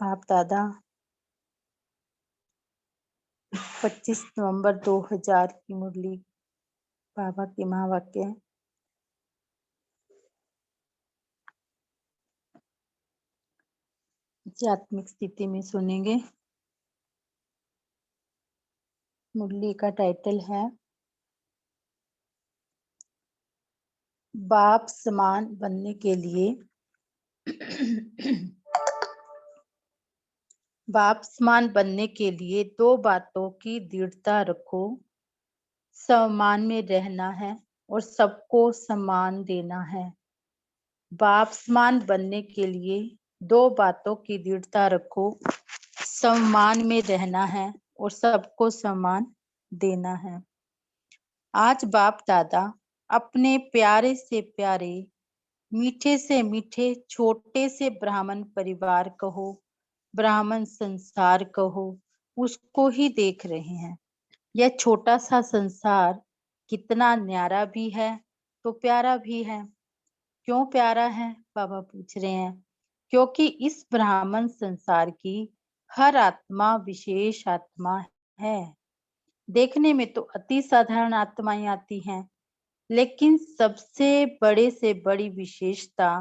बाप दादा 25 नवंबर 2000 की मुरली बाबा के महावाक्य। आध्यात्मिक स्थिति में सुनेंगे। मुरली का टाइटल है बाप समान बनने के लिए बाप समान बनने के लिए दो बातों की दृढ़ता रखो। सम्मान में रहना है और सबको सम्मान देना है। बाप समान बनने के लिए दो बातों की दृढ़ता रखो। सम्मान में रहना है और सबको सम्मान देना है। आज बाप दादा अपने प्यारे से प्यारे, मीठे से मीठे, छोटे से ब्राह्मण परिवार कहो, ब्राह्मण संसार कहो, उसको ही देख रहे हैं। यह छोटा सा संसार कितना न्यारा भी है तो प्यारा भी है। क्यों प्यारा है बाबा पूछ रहे हैं? क्योंकि इस ब्राह्मण संसार की हर आत्मा विशेष आत्मा है। देखने में तो अति साधारण आत्माएं आती हैं, लेकिन सबसे बड़े से बड़ी विशेषता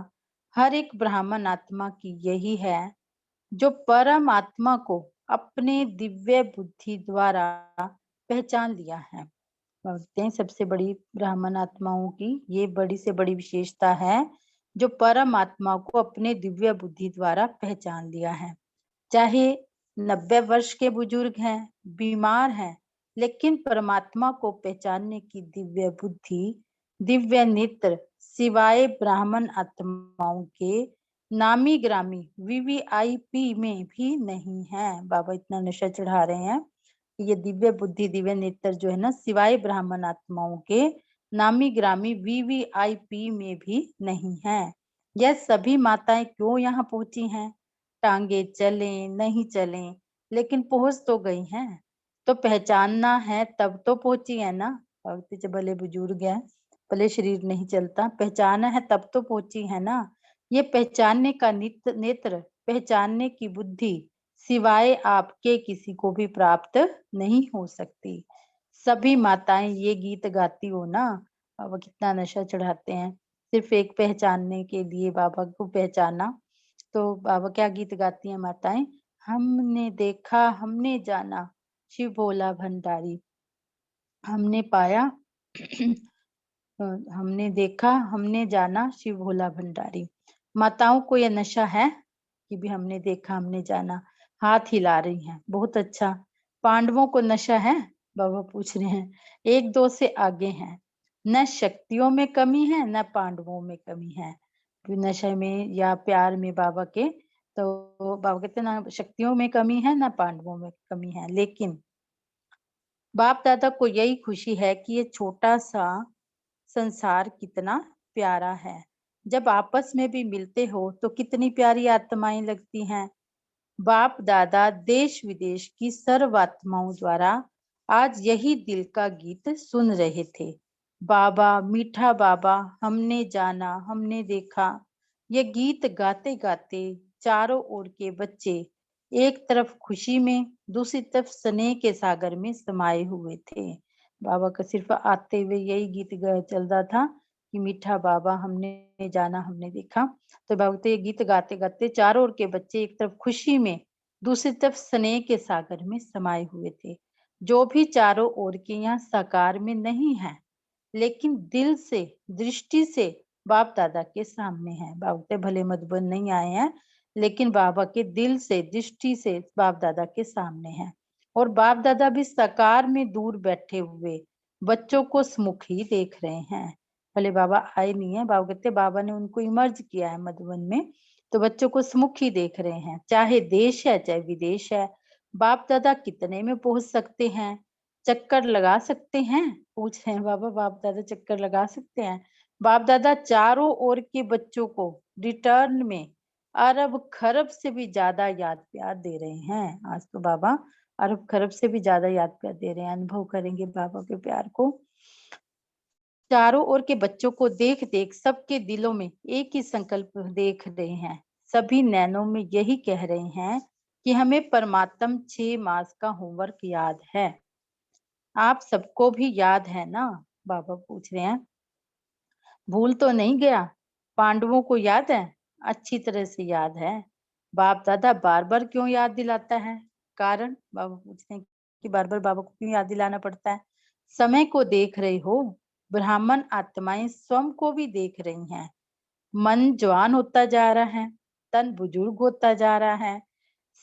हर एक ब्राह्मण आत्मा की यही है जो परम आत्मा को अपने दिव्य बुद्धि द्वारा पहचान लिया है। बोलते हैं सबसे बड़ी ब्राह्मण आत्माओं की ये बड़ी से बड़ी विशेषता है जो परम आत्मा को अपने दिव्य बुद्धि द्वारा पहचान लिया है। चाहे 90 वर्ष के बुजुर्ग हैं, बीमार हैं, लेकिन परमात्मा को पहचानने की दिव्य बुद्धि, दिव्य नेत्र सिवाय ब्राह्मण आत्माओं के नामी ग्रामी वीवीआईपी में भी नहीं है। बाबा इतना नशा चढ़ा रहे हैं। ये दिव्य बुद्धि, दिव्य नेत्र जो है ना, सिवाय ब्राह्मण आत्माओं के नामी ग्रामी वीवीआईपी में भी नहीं है। यह सभी माताएं क्यों यहाँ पहुंची हैं? टांगे चलें नहीं चलें, लेकिन पहुंच तो गई हैं। तो पहचानना है तब तो पहुंची है ना। भक्ति भले बुजुर्ग है, भले शरीर नहीं चलता, पहचाना है तब तो पहुंची है ना। ये पहचानने का नेत्र, पहचानने की बुद्धि सिवाय आपके किसी को भी प्राप्त नहीं हो सकती। सभी माताएं ये गीत गाती हो ना। बाबा कितना नशा चढ़ाते हैं सिर्फ एक पहचानने के लिए, बाबा को पहचाना। तो बाबा क्या गीत गाती हैं माताएं? हमने देखा हमने जाना शिव भोला भंडारी, हमने पाया हमने देखा हमने जाना शिव भोला भंडारी। माताओं को यह नशा है कि भी हमने देखा हमने जाना। हाथ हिला रही हैं, बहुत अच्छा। पांडवों को नशा है? बाबा पूछ रहे हैं। 1-2 से आगे हैं। न शक्तियों में कमी है न पांडवों में कमी है। नशे में या प्यार में बाबा के, तो बाबा कहते ना शक्तियों में कमी है ना पांडवों में कमी है। लेकिन बाप दादा को यही खुशी है कि ये छोटा सा संसार कितना प्यारा है। जब आपस में भी मिलते हो तो कितनी प्यारी आत्माएं लगती हैं। बाप दादा देश विदेश की सर्व आत्माओं द्वारा आज यही दिल का गीत सुन रहे थे। बाबा मीठा बाबा हमने जाना हमने देखा। ये गीत गाते गाते चारों ओर के बच्चे एक तरफ खुशी में, दूसरी तरफ स्नेह के सागर में समाये हुए थे। बाबा का सिर्फ आते हुए यही गीत चल रहा था कि मीठा बाबा हमने जाना हमने देखा। तो बाबा तो ये गीत गाते गाते चारों ओर के बच्चे एक तरफ खुशी में, दूसरी तरफ स्नेह के सागर में समाये हुए थे। जो भी चारों ओर के यहाँ साकार में नहीं है, लेकिन दिल से, दृष्टि से बाप दादा के सामने है। बाबा भले मधुबन नहीं आए हैं, लेकिन बाबा के दिल से, दृष्टि से बाप दादा के सामने है। और बाप दादा भी साकार में दूर बैठे हुए बच्चों को सम्मुख ही देख रहे हैं। भले बाबा आए नहीं है, बाबा कहते बाबा ने उनको इमर्ज किया है मधुबन में, तो बच्चों को सम्मुख ही देख रहे हैं। चाहे देश है चाहे विदेश है, बाप दादा कितने में पहुंच सकते हैं? चक्कर लगा सकते हैं? पूछ रहे हैं बाबा, बाप दादा चक्कर लगा सकते हैं? बाप दादा चारों ओर के बच्चों को रिटर्न में अरब खरब से भी ज्यादा याद प्यार दे रहे हैं। आज तो बाबा अरब खरब से भी ज्यादा याद प्यार दे रहे हैं। अनुभव करेंगे बाबा के प्यार को। चारों ओर के बच्चों को देख देख सबके दिलों में एक ही संकल्प देख रहे हैं। सभी नैनों में यही कह रहे हैं कि हमें परमात्म 6 मास का होमवर्क याद है। आप सबको भी याद है ना? बाबा पूछ रहे हैं। भूल तो नहीं गया? पांडवों को याद है? अच्छी तरह से याद है। बाप दादा बार-बार क्यों याद दिलाता है? कारण? बाबा पूछते हैं कि बार-बार बाबा को क्यों याद दिलाना पड़ता है? समय को देख रहे हो? ब्राह्मण आत्माएं स्वयं को भी देख रही हैं। मन जवान होता जा रहा है, तन बुजुर्ग होता जा रहा है।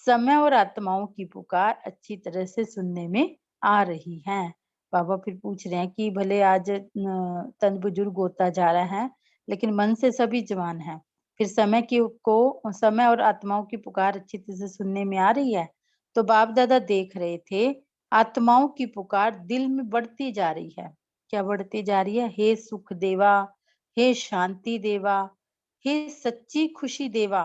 समय और आत्माओं की पुकार अच्छी तरह से सुनने में आ रही है। बाबा फिर पूछ रहे हैं कि भले आज तन बुजुर्ग होता जा रहा है, लेकिन मन से सभी जवान हैं। फिर समय और आत्माओं की पुकार अच्छी तरह से सुनने में आ रही है। तो बाप दादा देख रहे थे, आत्माओं की पुकार दिल में बढ़ती जा रही है। क्या बढ़ती जा रही है? हे सुख देवा, हे शांति देवा, हे सच्ची खुशी देवा,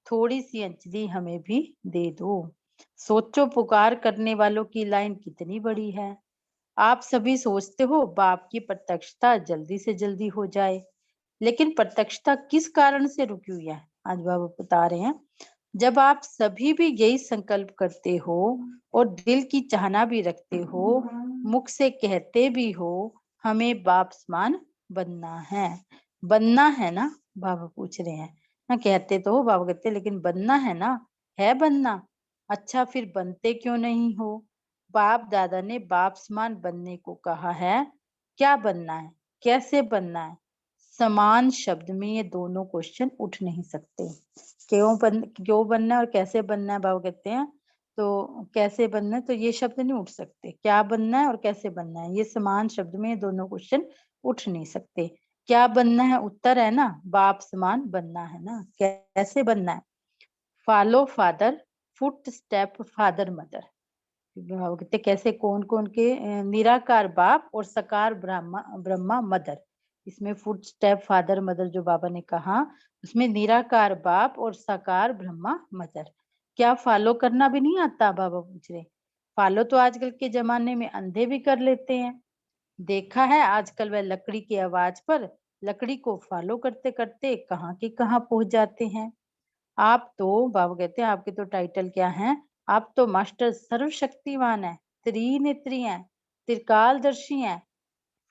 थोड़ी सी अंजलि हमें भी दे दो। सोचो पुकार करने वालों की लाइन कितनी बड़ी है। आप सभी सोचते हो बाप की प्रत्यक्षता जल्दी से जल्दी हो जाए, लेकिन प्रत्यक्षता किस कारण से रुकी हुई है? आज बाबा बता रहे हैं, जब आप सभी भी यही संकल्प करते हो और दिल की चाहना भी रखते हो, मुख से कहते भी हो, हमें बाप समान बनना है। बनना है ना? बाबा पूछ रहे हैं ना। कहते तो हो बाबा, कहते लेकिन बनना है ना? है बनना? अच्छा फिर बनते क्यों नहीं हो? बाप दादा ने बाप समान बनने को कहा है। क्या बनना है? कैसे बनना है? समान शब्द में ये दोनों क्वेश्चन उठ नहीं सकते। क्यों बनना है और कैसे बनना है? बाबा कहते हैं तो कैसे बनना है तो ये शब्द नहीं उठ सकते। क्या बनना है और कैसे बनना है, ये समान शब्द में ये दोनों क्वेश्चन उठ नहीं सकते। क्या बनना है? उत्तर है ना, बाप समान बनना है ना। कैसे बनना है? Follow father, foot step father mother. कहते कैसे? कौन कौन के? निराकार बाप और सकार ब्रह्मा ब्रह्मा मदर। इसमें फुट स्टेप फादर मदर जो बाबा ने कहा, उसमें निराकार बाप और साकार ब्रह्मा मदर। क्या फॉलो करना भी नहीं आता? बाबा पूछ रहे। फॉलो तो आजकल के जमाने में अंधे भी कर लेते हैं। देखा है आजकल वह लकड़ी की आवाज पर लकड़ी को फॉलो करते करते कहाँ के कहाँ पहुंच जाते हैं। आप तो, बाबा कहते हैं आपके तो टाइटल क्या है? आप तो मास्टर सर्वशक्तिवान है, त्रिनेत्री हैं, त्रिकालदर्शी हैं।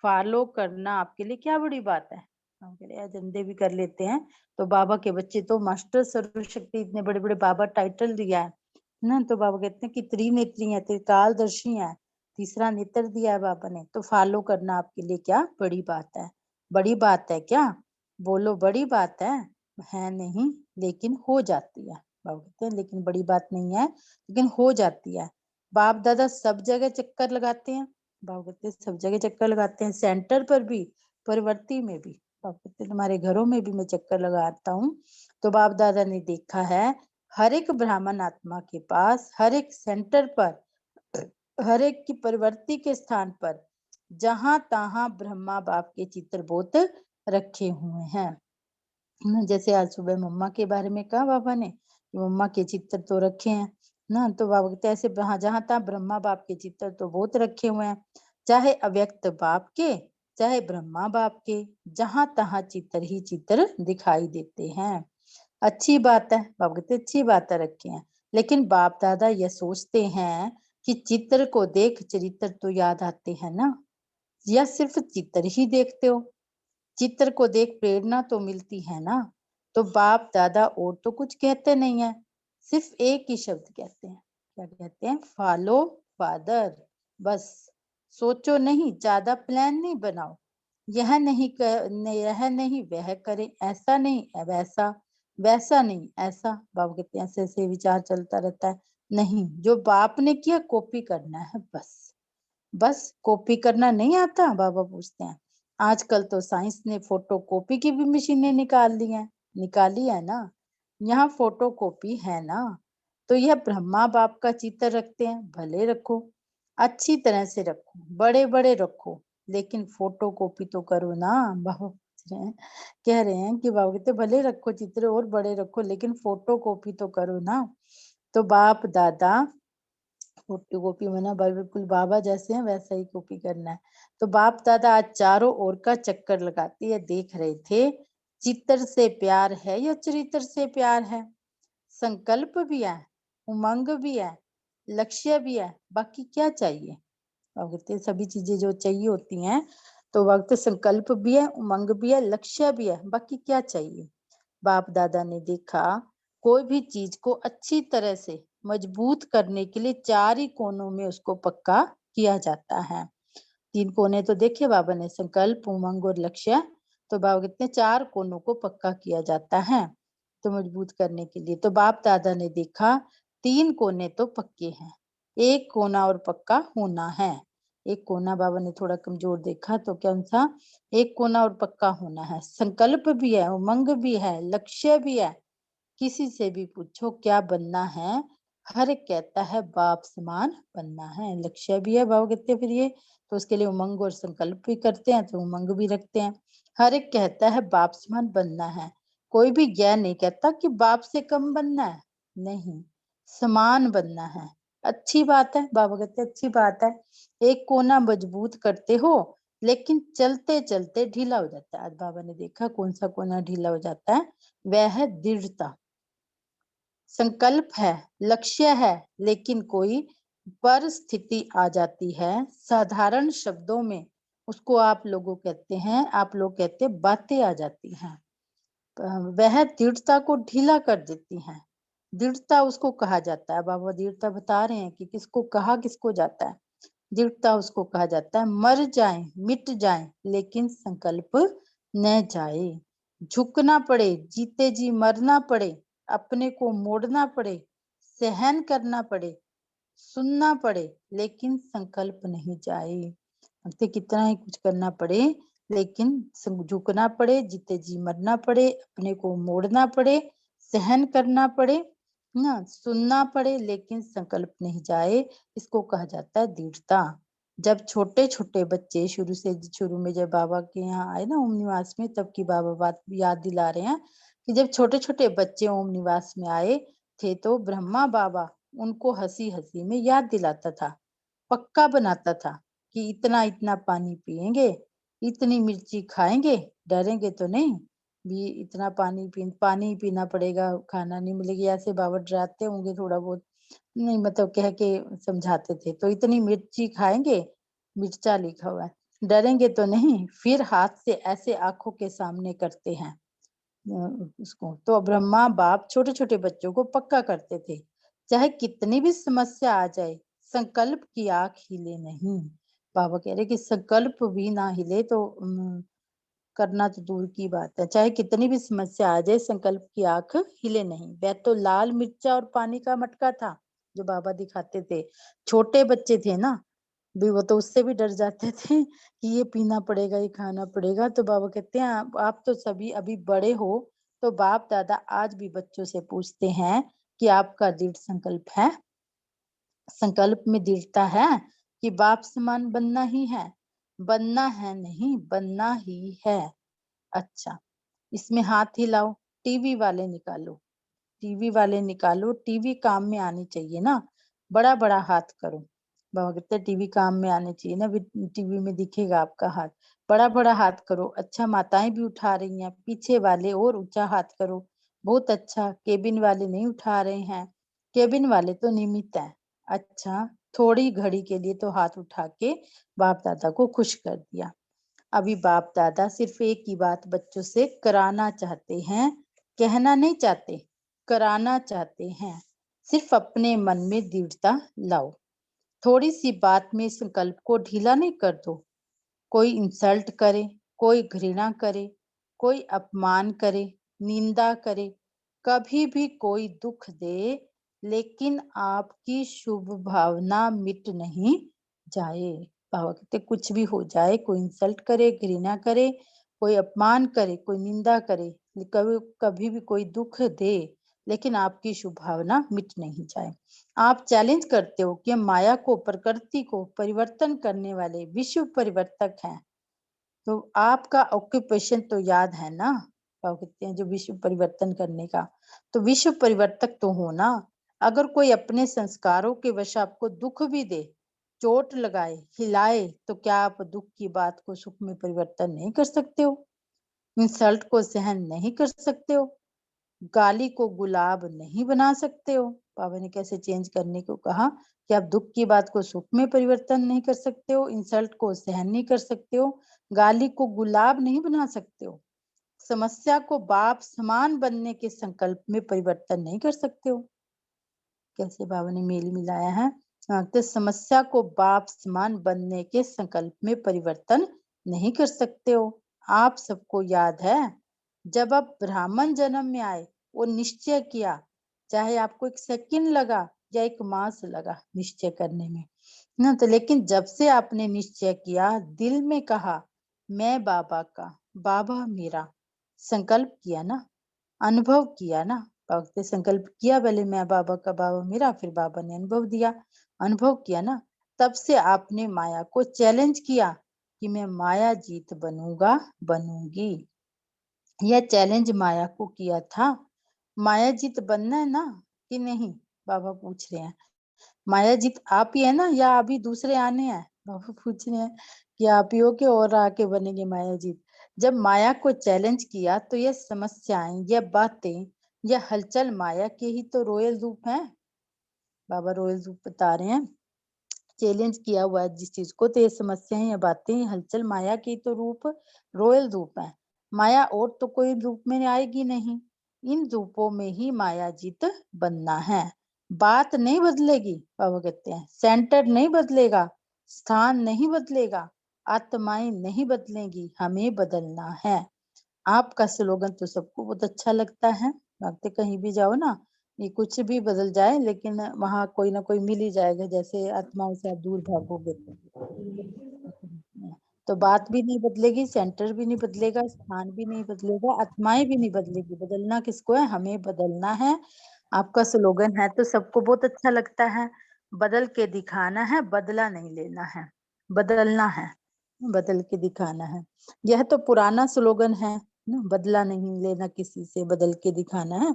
फॉलो करना आपके लिए क्या बड़ी बात है? हम कह रहे हैं अंधे भी कर लेते हैं। तो बाबा के बच्चे तो मास्टर सर्वशक्ति, इतने बड़े बड़े बाबा टाइटल दिया है ना। तो बाबा कहते हैं कि त्रिनेत्री है, त्रिकालदर्शी है, तीसरा नेत्र दिया है बाबा ने। तो फॉलो करना आपके लिए क्या बड़ी बात है? बड़ी बात है क्या? बोलो बड़ी बात है नहीं, लेकिन हो जाती है। बाबा कहते हैं लेकिन बड़ी बात नहीं है, लेकिन हो जाती है। बाप दादा सब जगह चक्कर लगाते हैं। बाबा कहते हैं सब जगह चक्कर लगाते हैं, सेंटर पर भी, परिवर्ती में भी। बाबा कहते हैं तुम्हारे घरों में भी मैं चक्कर लगाता हूँ। तो बाप दादा ने देखा है, हर एक ब्राह्मण आत्मा के पास, हर एक सेंटर पर, हर एक की परिवर्ती के स्थान पर, जहां तहां ब्रह्मा बाप के चित्र बोत रखे हुए हैं। जैसे आज सुबह मम्मा के बारे में कहा बाबा ने कि मम्मा के चित्र तो रखे हैं ना। तो बाबा कहते ऐसे जहां तहां ब्रह्मा बाप के चित्र तो बहुत रखे हुए हैं, चाहे अव्यक्त बाप के, चाहे ब्रह्मा बाप के, जहां तहां चित्र ही चित्र दिखाई देते हैं। अच्छी बात है, बाबा कहते अच्छी बात है रखे हैं। लेकिन बाप दादा ये सोचते हैं कि चित्र को देख चरित्र तो याद आते हैं ना, या सिर्फ चित्र ही देखते हो? चित्र को देख प्रेरणा तो मिलती है ना। तो बाप दादा और तो कुछ कहते नहीं है, सिर्फ एक ही शब्द कहते हैं। क्या कहते हैं? Follow father. बस सोचो नहीं, ज्यादा प्लान नहीं बनाओ। यह नहीं वह करें, ऐसा नहीं वैसा, वैसा नहीं ऐसा। बाबा कहते हैं ऐसे ऐसे विचार चलता रहता है। नहीं, जो बाप ने किया कॉपी करना है बस। बस कॉपी करना नहीं आता? बाबा पूछते हैं। आजकल तो साइंस ने फोटो कॉपी की भी मशीनें निकाली है ना। यहाँ फोटो कॉपी है ना। तो यह ब्रह्मा बाप का चित्र रखते हैं, भले रखो, अच्छी तरह से रखो, बड़े बड़े रखो, लेकिन फोटो कॉपी तो करो ना। बाबा पूछ रहे हैं, कह रहे हैं कि बाबा कहते भले रखो चित्र और बड़े रखो, लेकिन फोटो कॉपी तो करो ना। तो बाप दादा फोटो कॉपी में ना बिल्कुल बाबा जैसे हैं वैसा ही कॉपी करना है। तो बाप दादा आज चारों ओर का चक्कर लगाते ये देख रहे थे, चित्र से प्यार है या चरित्र से प्यार है? संकल्प भी है, उमंग भी है, लक्ष्य भी है, बाकी क्या चाहिए? अब कहते हैं सभी चीजें जो चाहिए होती हैं, तो वक्त संकल्प भी है, उमंग भी है, लक्ष्य भी है, बाकी क्या चाहिए? बाप दादा ने देखा कोई भी चीज को अच्छी तरह से मजबूत करने के लिए 4 ही कोनों में उसको पक्का किया जाता है। 3 कोने तो देखे बाबा ने, संकल्प, उमंग और लक्ष्य। तो बाबा कहते हैं 4 कोनों को पक्का किया जाता है तो मजबूत करने के लिए। तो बाप दादा ने देखा 3 कोने तो पक्के हैं, एक कोना और पक्का होना है। एक कोना बाबा ने थोड़ा कमजोर देखा, तो क्या सा एक कोना और पक्का होना है। संकल्प भी है, उमंग भी है, लक्ष्य भी है। किसी से भी पूछो क्या बनना है, हर एक कहता है बाप समान बनना है। लक्ष्य भी है बाबा कहते हैं, फिर ये तो उसके लिए उमंग और संकल्प भी करते हैं, तो उमंग भी रखते हैं। हर एक कहता है बाप समान बनना है। कोई भी ज्ञान नहीं कहता कि बाप से कम बनना है, नहीं, समान बनना है। अच्छी बात है, बाबा कहते हैं अच्छी बात है। एक कोना मजबूत करते हो, लेकिन चलते चलते ढीला हो जाता है। आज बाबा ने देखा कौन सा कोना ढीला हो जाता है, वह है दृढ़ता। संकल्प है, लक्ष्य है, लेकिन कोई परिस्थिति आ जाती है, साधारण शब्दों में उसको आप लोग कहते हैं बातें आ जाती हैं, वह दृढ़ता को ढीला कर देती हैं। दृढ़ता उसको कहा जाता है। बाबा दृढ़ता बता रहे हैं कि किसको कहा किसको जाता है। दृढ़ता उसको कहा जाता है, मर जाए मिट जाए लेकिन संकल्प न जाए। झुकना पड़े, जीते जी मरना पड़े, अपने को मोड़ना पड़े, सहन करना पड़े, सुनना पड़े, लेकिन संकल्प नहीं जाए। तो कितना ही कुछ करना पड़े, लेकिन झुकना पड़े, जीते जी मरना पड़े, अपने को मोड़ना पड़े, सहन करना पड़े ना, सुनना पड़े, लेकिन संकल्प नहीं जाए। इसको कहा जाता है दृढ़ता। जब छोटे छोटे बच्चे शुरू में जब बाबा के यहाँ आए ना ओम निवास में, तब की बाबा बात याद दिला रहे हैं कि जब छोटे छोटे बच्चे ओम निवास में आए थे, तो ब्रह्मा बाबा उनको हंसी हंसी में याद दिलाता था, पक्का बनाता था कि इतना इतना पानी पिएंगे, इतनी मिर्ची खाएंगे, डरेंगे तो नहीं, भी इतना पानी पीना पड़ेगा, खाना नहीं मिलेगी। ऐसे बाबा डराते होंगे थोड़ा बहुत, नहीं मतलब कह के समझाते थे। तो इतनी मिर्ची खाएंगे, मिर्चा लिखा हुआ है, डरेंगे तो नहीं। फिर हाथ से ऐसे आंखों के सामने करते हैं उसको। तो ब्रह्मा बाप छोटे छोटे बच्चों को पक्का करते थे, चाहे कितनी भी समस्या आ जाए, संकल्प की आंख हिले नहीं। बाबा कह रहे कि संकल्प भी ना हिले तो करना तो दूर की बात है। चाहे कितनी भी समस्या आ जाए, संकल्प की आंख हिले नहीं। वह तो लाल मिर्चा और पानी का मटका था जो बाबा दिखाते थे। छोटे बच्चे थे ना, भी वो तो उससे भी डर जाते थे कि ये पीना पड़ेगा, ये खाना पड़ेगा। तो बाबा कहते हैं आप तो सभी अभी बड़े हो, तो बाप दादा आज भी बच्चों से पूछते हैं कि आपका दृढ़ संकल्प है, संकल्प में दृढ़ता है कि बाप समान बनना ही है, बनना है नहीं, बनना ही है। अच्छा, इसमें हाथ हिलाओ, टीवी वाले निकालो, टीवी वाले निकालो, टीवी काम में आनी चाहिए ना, बड़ा बड़ा हाथ करो। बाबा कहते हैं टीवी काम में आने चाहिए ना, टीवी में दिखेगा आपका हाथ, बड़ा बड़ा हाथ करो। अच्छा, माताएं भी उठा रही हैं, पीछे वाले और ऊंचा हाथ करो, बहुत अच्छा। केबिन वाले नहीं उठा रहे हैं, केबिन वाले तो निमित्त है। अच्छा, थोड़ी घड़ी के लिए तो हाथ उठा के बाप दादा को खुश कर दिया। अभी बाप दादा सिर्फ एक ही बात बच्चों से कराना चाहते हैं, कहना नहीं चाहते, कराना चाहते हैं। सिर्फ अपने मन में दृढ़ता लाओ, थोड़ी सी बात में संकल्प को ढीला नहीं कर दो। कोई इंसल्ट करे, कोई घृणा करे, कोई अपमान करे, निंदा करे, कभी भी कोई दुख दे, लेकिन आपकी शुभ भावना मिट नहीं जाए। बाबा कहते कुछ भी हो जाए, कोई इंसल्ट करे, घृणा करे, कोई अपमान करे, कोई निंदा करे, कभी कभी भी कोई दुख दे, लेकिन आपकी शुभ भावना मिट नहीं जाए। आप चैलेंज करते हो कि माया को, प्रकृति को परिवर्तन करने वाले विश्व परिवर्तक हैं, तो आपका ऑक्यूपेशन तो याद है ना, क्या कहते हैं जो विश्व परिवर्तन करने का, तो विश्व परिवर्तक तो हो ना। अगर कोई अपने संस्कारों के वश आपको दुख भी दे, चोट लगाए, हिलाए, तो क्या आप दुख की बात को सुख में परिवर्तन नहीं कर सकते हो? इंसल्ट को सहन नहीं कर सकते हो? गाली को गुलाब नहीं बना सकते हो? बाबा ने कैसे चेंज करने को कहा कि आप दुख की बात को सुख में परिवर्तन नहीं कर सकते हो, इंसल्ट को सहन नहीं कर सकते हो, गाली को गुलाब नहीं बना सकते हो, समस्या को बाप समान बनने के संकल्प में परिवर्तन नहीं कर सकते हो। कैसे बाबा ने मेल मिलाया है। तो समस्या को बाप समान बनने के संकल्प में परिवर्तन नहीं कर सकते हो। आप सबको याद है, जब आप ब्राह्मण जन्म में आए वो निश्चय किया, चाहे आपको 1 सेकंड लगा या 1 मास लगा निश्चय करने में ना, तो लेकिन जब से आपने निश्चय किया, दिल में कहा मैं बाबा का, बाबा मेरा, संकल्प किया ना, अनुभव किया ना, भक्त ने संकल्प किया पहले मैं बाबा का, बाबा मेरा, फिर बाबा ने अनुभव दिया, अनुभव किया ना, तब से आपने माया को चैलेंज किया कि मैं माया जीत बनूंगा, बनूंगी। यह चैलेंज माया को किया था। माया जीत बनना है ना कि नहीं, बाबा पूछ रहे हैं। माया जीत आप ही है ना या अभी दूसरे आने हैं? बाबा पूछ रहे हैं कि आप ही हो के और आके बनेंगे माया जीत। जब माया को चैलेंज किया तो ये समस्याएं, ये बातें, ये हलचल माया के ही तो रॉयल रूप हैं। बाबा रॉयल रूप बता रहे हैं, चैलेंज किया हुआ है जिस चीज को, तो ये समस्याएं, ये बातें, ये हलचल माया के तो रूप, रॉयल रूप है। माया और तो कोई रूप में आएगी नहीं, इन रूपों में ही माया जीत बनना है। बात नहीं बदलेगी, बाबा कहते हैं, सेंटर नहीं बदलेगा, स्थान नहीं बदलेगा, आत्माएं नहीं बदलेगी, हमें बदलना है। आपका स्लोगन तो सबको बहुत अच्छा लगता है, भागते कहीं भी जाओ ना, ये कुछ भी बदल जाए लेकिन वहां कोई ना कोई मिल ही जाएगा, जैसे आत्माओं से आप दूर भागोगे तो बात भी नहीं बदलेगी, सेंटर भी नहीं बदलेगा, स्थान भी नहीं बदलेगा, आत्माएं भी नहीं बदलेगी। बदलना किसको है? हमें बदलना है। आपका स्लोगन है तो सबको बहुत अच्छा लगता है। बदल के दिखाना है, बदला नहीं लेना है, बदलना है, बदल के दिखाना है। यह तो पुराना स्लोगन है ना, बदला नहीं लेना किसी से, बदल के दिखाना है।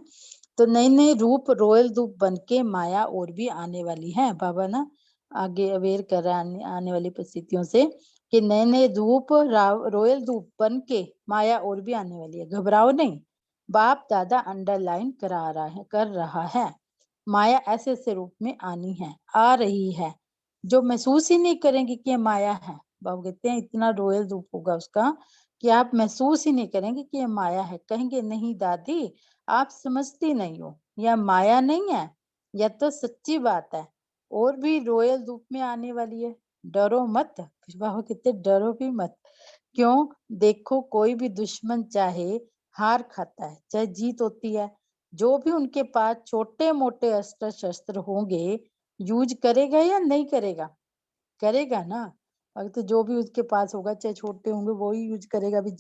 तो नए नए रूप, रॉयल रूप बन के माया और भी आने वाली है। बाबा ना आगे अवेयर कर रहा है आने वाली परिस्थितियों से कि नए नए रूप, रॉयल रूप बन के माया और भी आने वाली है। घबराओ नहीं, बाप दादा अंडरलाइन करा रहा है, कर रहा है। माया ऐसे ऐसे रूप में आनी है, आ रही है, जो महसूस ही नहीं करेंगे कि ये माया है। बाबा कहते हैं इतना रॉयल रूप होगा उसका कि आप महसूस ही नहीं करेंगे कि ये माया है। कहेंगे नहीं दादी, आप समझती नहीं हो, यह माया नहीं है, यह तो सच्ची बात है, और भी रॉयल रूप में आने वाली है। डरो मत, बाबा कहते डरो भी मत। क्यों? देखो कोई भी दुश्मन चाहे हार खाता है चाहे जीत होती है, जो भी उनके पास छोटे मोटे अस्त्र शस्त्र होंगे, यूज करेगा या नहीं करेगा? करेगा ना। अगर तो जो भी उसके पास होगा चाहे छोटे होंगे वो ही यूज करेगा। अभी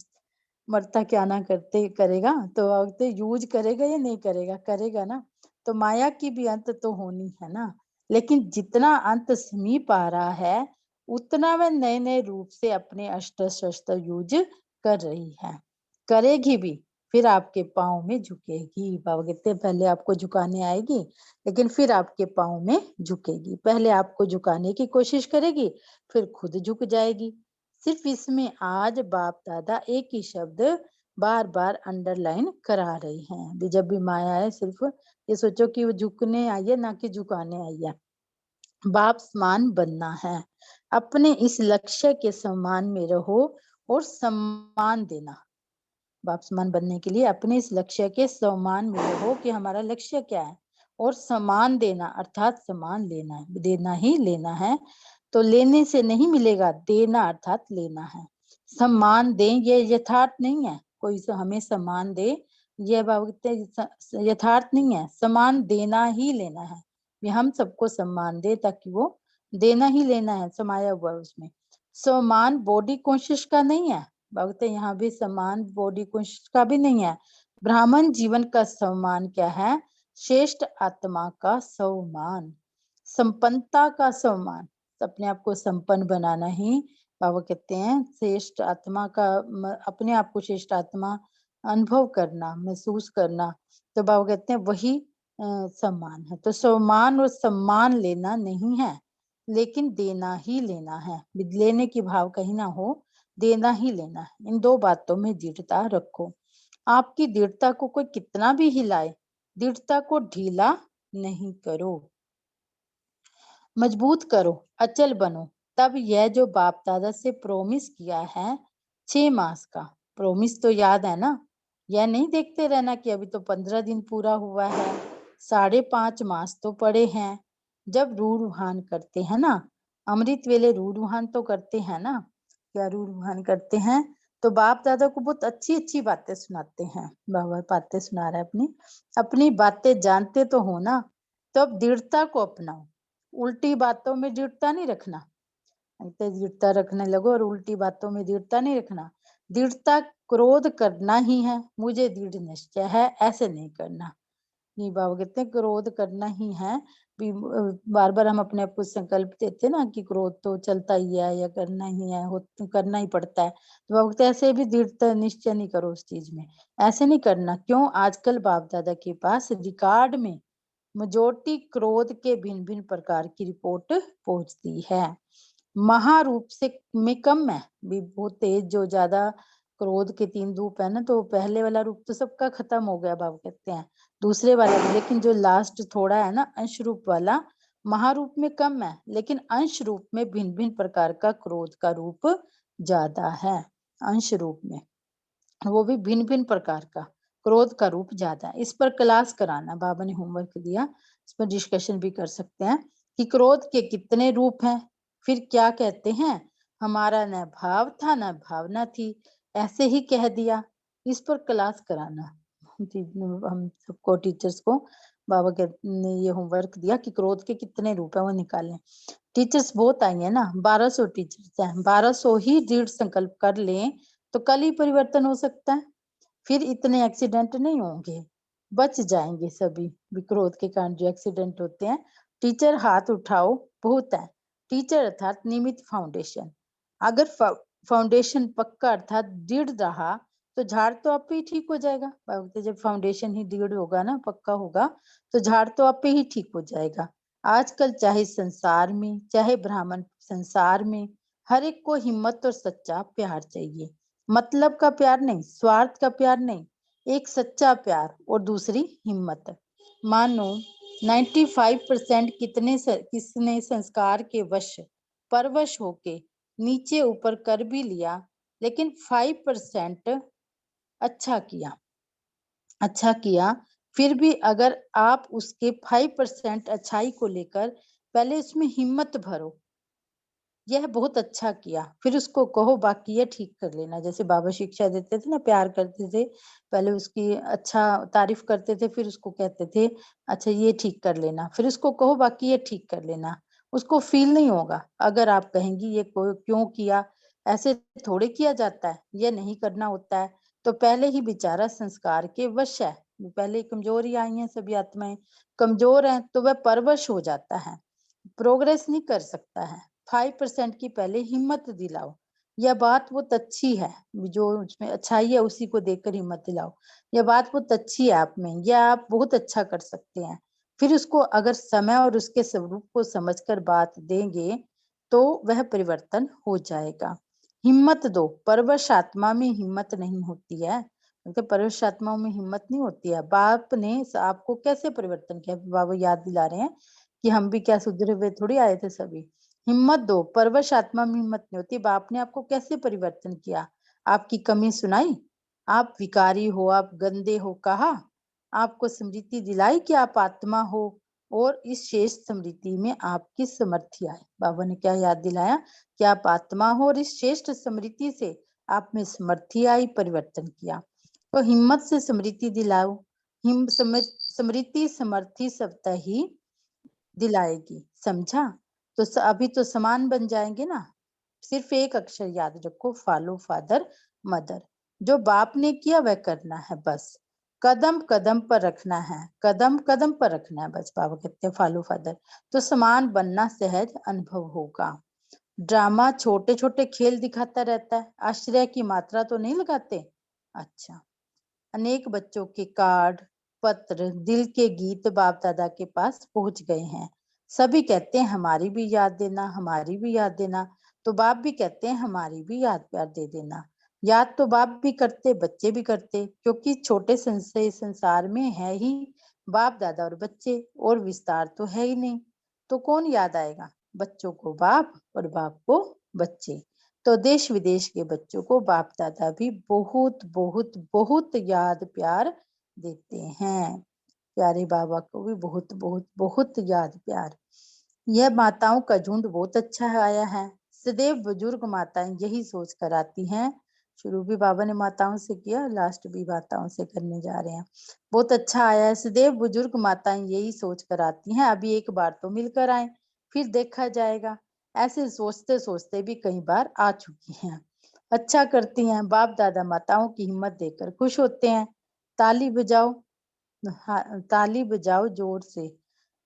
मरता क्या ना करते करेगा, तो अगर तो यूज करेगा या नहीं करेगा? करेगा ना। तो माया की भी अंत तो होनी है ना, लेकिन जितना अंत समीप आ रहा है उतना वह नए नए रूप से अपने अस्त्र शस्त्र यूज कर रही है, करेगी भी। फिर आपके पाँव में झुकेगी। बाबा कहते हैं पहले आपको झुकाने आएगी लेकिन फिर आपके पाँव में झुकेगी। पहले आपको झुकाने की कोशिश करेगी, फिर खुद झुक जाएगी। सिर्फ इसमें आज बाप दादा एक ही शब्द बार बार अंडरलाइन करा रही हैं। जब भी माया है सिर्फ ये सोचो कि वो झुकने आई है ना कि झुकाने आई है। बाप समान बनना है, अपने इस लक्ष्य के सम्मान में रहो और सम्मान देना। बाप समान बनने के लिए अपने इस लक्ष्य के सम्मान में रहो कि हमारा लक्ष्य क्या है, और सम्मान देना अर्थात सम्मान लेना है, देना ही लेना है। तो लेने से नहीं मिलेगा, देना अर्थात लेना है। सम्मान दें ये यथार्थ नहीं है, कोई हमें सम्मान दे ये यथार्थ नहीं है। सम्मान देना ही लेना है, हम सबको सम्मान दे ताकि वो देना ही लेना है, समाया हुआ है उसमें। सम्मान बॉडी कॉन्शियस का नहीं है, भक्त यहाँ भी सम्मान बॉडी कॉन्शियस का भी नहीं है। ब्राह्मण जीवन का सम्मान क्या है? श्रेष्ठ आत्मा का सम्मान, संपन्नता का सम्मान, अपने आप को संपन्न बनाना ही बाबा कहते हैं श्रेष्ठ आत्मा का, अपने आप को श्रेष्ठ आत्मा अनुभव करना, महसूस करना। तो बाबा कहते हैं वही सम्मान है। तो सम्मान और सम्मान लेना नहीं है, लेकिन देना ही लेना है। लेने की भाव कहीं ना हो, देना ही लेना है। इन दो बातों में दृढ़ता रखो। आपकी दृढ़ता को कोई कितना भी हिलाए, दृढ़ता को ढीला नहीं करो। मजबूत करो, अचल बनो, तब यह जो बाप दादा से प्रोमिस किया है 6 मास का, प्रोमिस तो याद है ना, यह नहीं देखते रहना कि अभी तो 15 दिन पूरा हुआ है, 5.5 मास तो पड़े हैं। जब रूह रूहान करते हैं ना, अमृत वेले रूह रूहान तो करते हैं ना, क्या रूह रूहान करते हैं, तो बाप दादा को बहुत अच्छी अच्छी बातें सुनाते हैं। बाबा बातें सुना रहे हैं अपनी बातें जानते तो हो ना, तो अब दृढ़ता को अपनाओ, उल्टी बातों में दृढ़ता नहीं रखना, दृढ़ता रखने लगो और उल्टी बातों में दृढ़ता नहीं रखना। दृढ़ता क्रोध करना ही है, मुझे दृढ़ निश्चय है, ऐसे नहीं करना। ये बाबा कहते हैं क्रोध करना ही है, बार बार हम अपने आप को संकल्प देते ना कि क्रोध तो चलता ही है या करना ही है, करना ही पड़ता है, तो बाबा कहते हैं ऐसे भी दृढ़ता निश्चय नहीं करो उस चीज में, ऐसे नहीं करना। क्यों? आजकल बाप दादा के पास रिकॉर्ड में मेजोरिटी क्रोध के भिन्न भिन्न प्रकार की रिपोर्ट पहुंचती है। महारूप से में कम है, भी बहुत तेज जो ज्यादा क्रोध के 3 रूप है ना, तो पहले वाला रूप तो सबका खत्म हो गया बाबा कहते हैं, दूसरे वाला भी, लेकिन जो लास्ट थोड़ा है ना अंश रूप वाला, महारूप में कम है, लेकिन अंश रूप में भिन्न भिन्न प्रकार का क्रोध का रूप ज्यादा है। अंश रूप में वो भी भिन्न भिन्न प्रकार का क्रोध का रूप ज्यादा है। इस पर क्लास कराना, बाबा ने होमवर्क दिया, इस पर डिस्कशन भी कर सकते हैं कि क्रोध के कितने रूप हैं, फिर क्या कहते हैं, हमारा न भाव था न भावना थी, ऐसे ही कह दिया। इस पर क्लास कराना हम सबको, टीचर्स को बाबा ने ये होमवर्क दिया कि क्रोध के कितने रूप है वो निकालें। टीचर्स बहुत आई है ना, 1200 टीचर्स हैं, 1200 ही दृढ़ संकल्प कर लें तो कल ही परिवर्तन हो सकता है, फिर इतने एक्सीडेंट नहीं होंगे, बच जाएंगे सभी क्रोध के कारण जो एक्सीडेंट होते हैं। टीचर हाथ उठाओ, बहुत है। टीचर अर्थात नियमित फाउंडेशन, अगर फाउंडेशन पक्का अर्थात दृढ़ रहा तो झाड़ तो आप ही ठीक हो जाएगा। जब फाउंडेशन ही दृढ़ होगा ना, पक्का होगा, तो झाड़ तो आप ही ठीक हो जाएगा। आजकल चाहे संसार में चाहे ब्राह्मण संसार में, हर एक को हिम्मत और सच्चा प्यार चाहिए, मतलब का प्यार नहीं, स्वार्थ का प्यार नहीं, एक सच्चा प्यार और दूसरी हिम्मत। मानो 95% किसने संस्कार के वश परवश होके नीचे ऊपर कर भी लिया, लेकिन 5% अच्छा किया, अच्छा किया, फिर भी अगर आप उसके 5% अच्छाई को लेकर पहले उसमें हिम्मत भरो, यह बहुत अच्छा किया, फिर उसको कहो बाकी ये ठीक कर लेना। जैसे बाबा शिक्षा देते थे ना, प्यार करते थे, पहले उसकी अच्छा तारीफ करते थे, फिर उसको कहते थे अच्छा ये ठीक कर लेना, फिर उसको कहो बाकी ये ठीक कर लेना। उसको फील नहीं होगा अगर आप कहेंगी ये क्यों किया, ऐसे थोड़े किया जाता है, ये नहीं करना होता है, तो पहले ही बेचारा संस्कार के वश है, पहले कमजोर ही आई हैं सभी आत्माएं, कमजोर हैं तो वह परवश हो जाता है, प्रोग्रेस नहीं कर सकता है। 5% की पहले हिम्मत दिलाओ, यह बात बहुत अच्छी है, जो उसमें अच्छाई है उसी को देखकर हिम्मत दिलाओ, यह बात बहुत अच्छी है आप में, यह आप बहुत अच्छा कर सकते हैं। फिर उसको अगर समय और उसके स्वरूप को समझकर बात देंगे तो वह परिवर्तन हो जाएगा। हिम्मत दो, परवश आत्मा में हिम्मत नहीं होती है, क्योंकि परवश आत्माओं में हिम्मत नहीं होती है। बाप ने आपको कैसे परिवर्तन किया, बाबा याद दिला रहे हैं कि हम भी क्या सुधरे हुए थोड़ी आए थे सभी। हिम्मत दो, परवश आत्मा में हिम्मत नहीं होती। बाप ने आपको कैसे परिवर्तन किया, आपकी कमी सुनाई, आप विकारी हो, आप गंदे हो कहा, आपको स्मृति दिलाई कि आप आत्मा हो, और इस शेष स्मृति में आपकी समर्थी आई। बाबा ने क्या याद दिलाया कि आप आत्मा हो और इस श्रेष्ठ स्मृति से आप में समर्थी आई, परिवर्तन किया। तो हिम्मत से स्मृति दिलाओ, स्मृति समर्थी सबता ही दिलाएगी, समझा? तो अभी तो समान बन जाएंगे ना, सिर्फ एक अक्षर याद रखो, फॉलो फादर मदर, जो बाप ने किया वह करना है बस, कदम कदम पर रखना है, कदम कदम पर रखना है बस। बाबा कहते हैं फॉलो फादर, तो समान बनना सहज अनुभव होगा। ड्रामा छोटे छोटे खेल दिखाता रहता है, आश्रय की मात्रा तो नहीं लगाते। अच्छा, अनेक बच्चों के कार्ड पत्र दिल के गीत बाप दादा के पास पहुंच गए हैं, सभी कहते हैं हमारी भी याद देना, हमारी भी याद देना, तो बाप भी कहते हैं हमारी भी याद प्यार दे देना। याद तो बाप भी करते, बच्चे भी करते, क्योंकि छोटे संसार में है ही बाप दादा और बच्चे, और विस्तार तो है ही नहीं, तो कौन याद आएगा? बच्चों को बाप और बाप को बच्चे। तो देश विदेश के बच्चों को बाप दादा भी बहुत बहुत बहुत याद प्यार देते हैं। प्यारे बाबा को भी बहुत बहुत बहुत याद प्यार। यह माताओं का झुंड बहुत अच्छा आया है। सदैव बुजुर्ग माताएं यही सोच कर आती हैं। शुरू भी बाबा ने माताओं से किया, लास्ट भी माताओं से करने जा रहे हैं। बहुत अच्छा आया है। सदैव बुजुर्ग माताएं यही सोच कर आती हैं, अभी एक बार तो मिलकर आए, फिर देखा जाएगा। ऐसे सोचते सोचते भी कई बार आ चुकी हैं। अच्छा करती हैं। बाप दादा माताओं की हिम्मत देकर खुश होते हैं। ताली बजाओ, ताली बजाओ जोर से।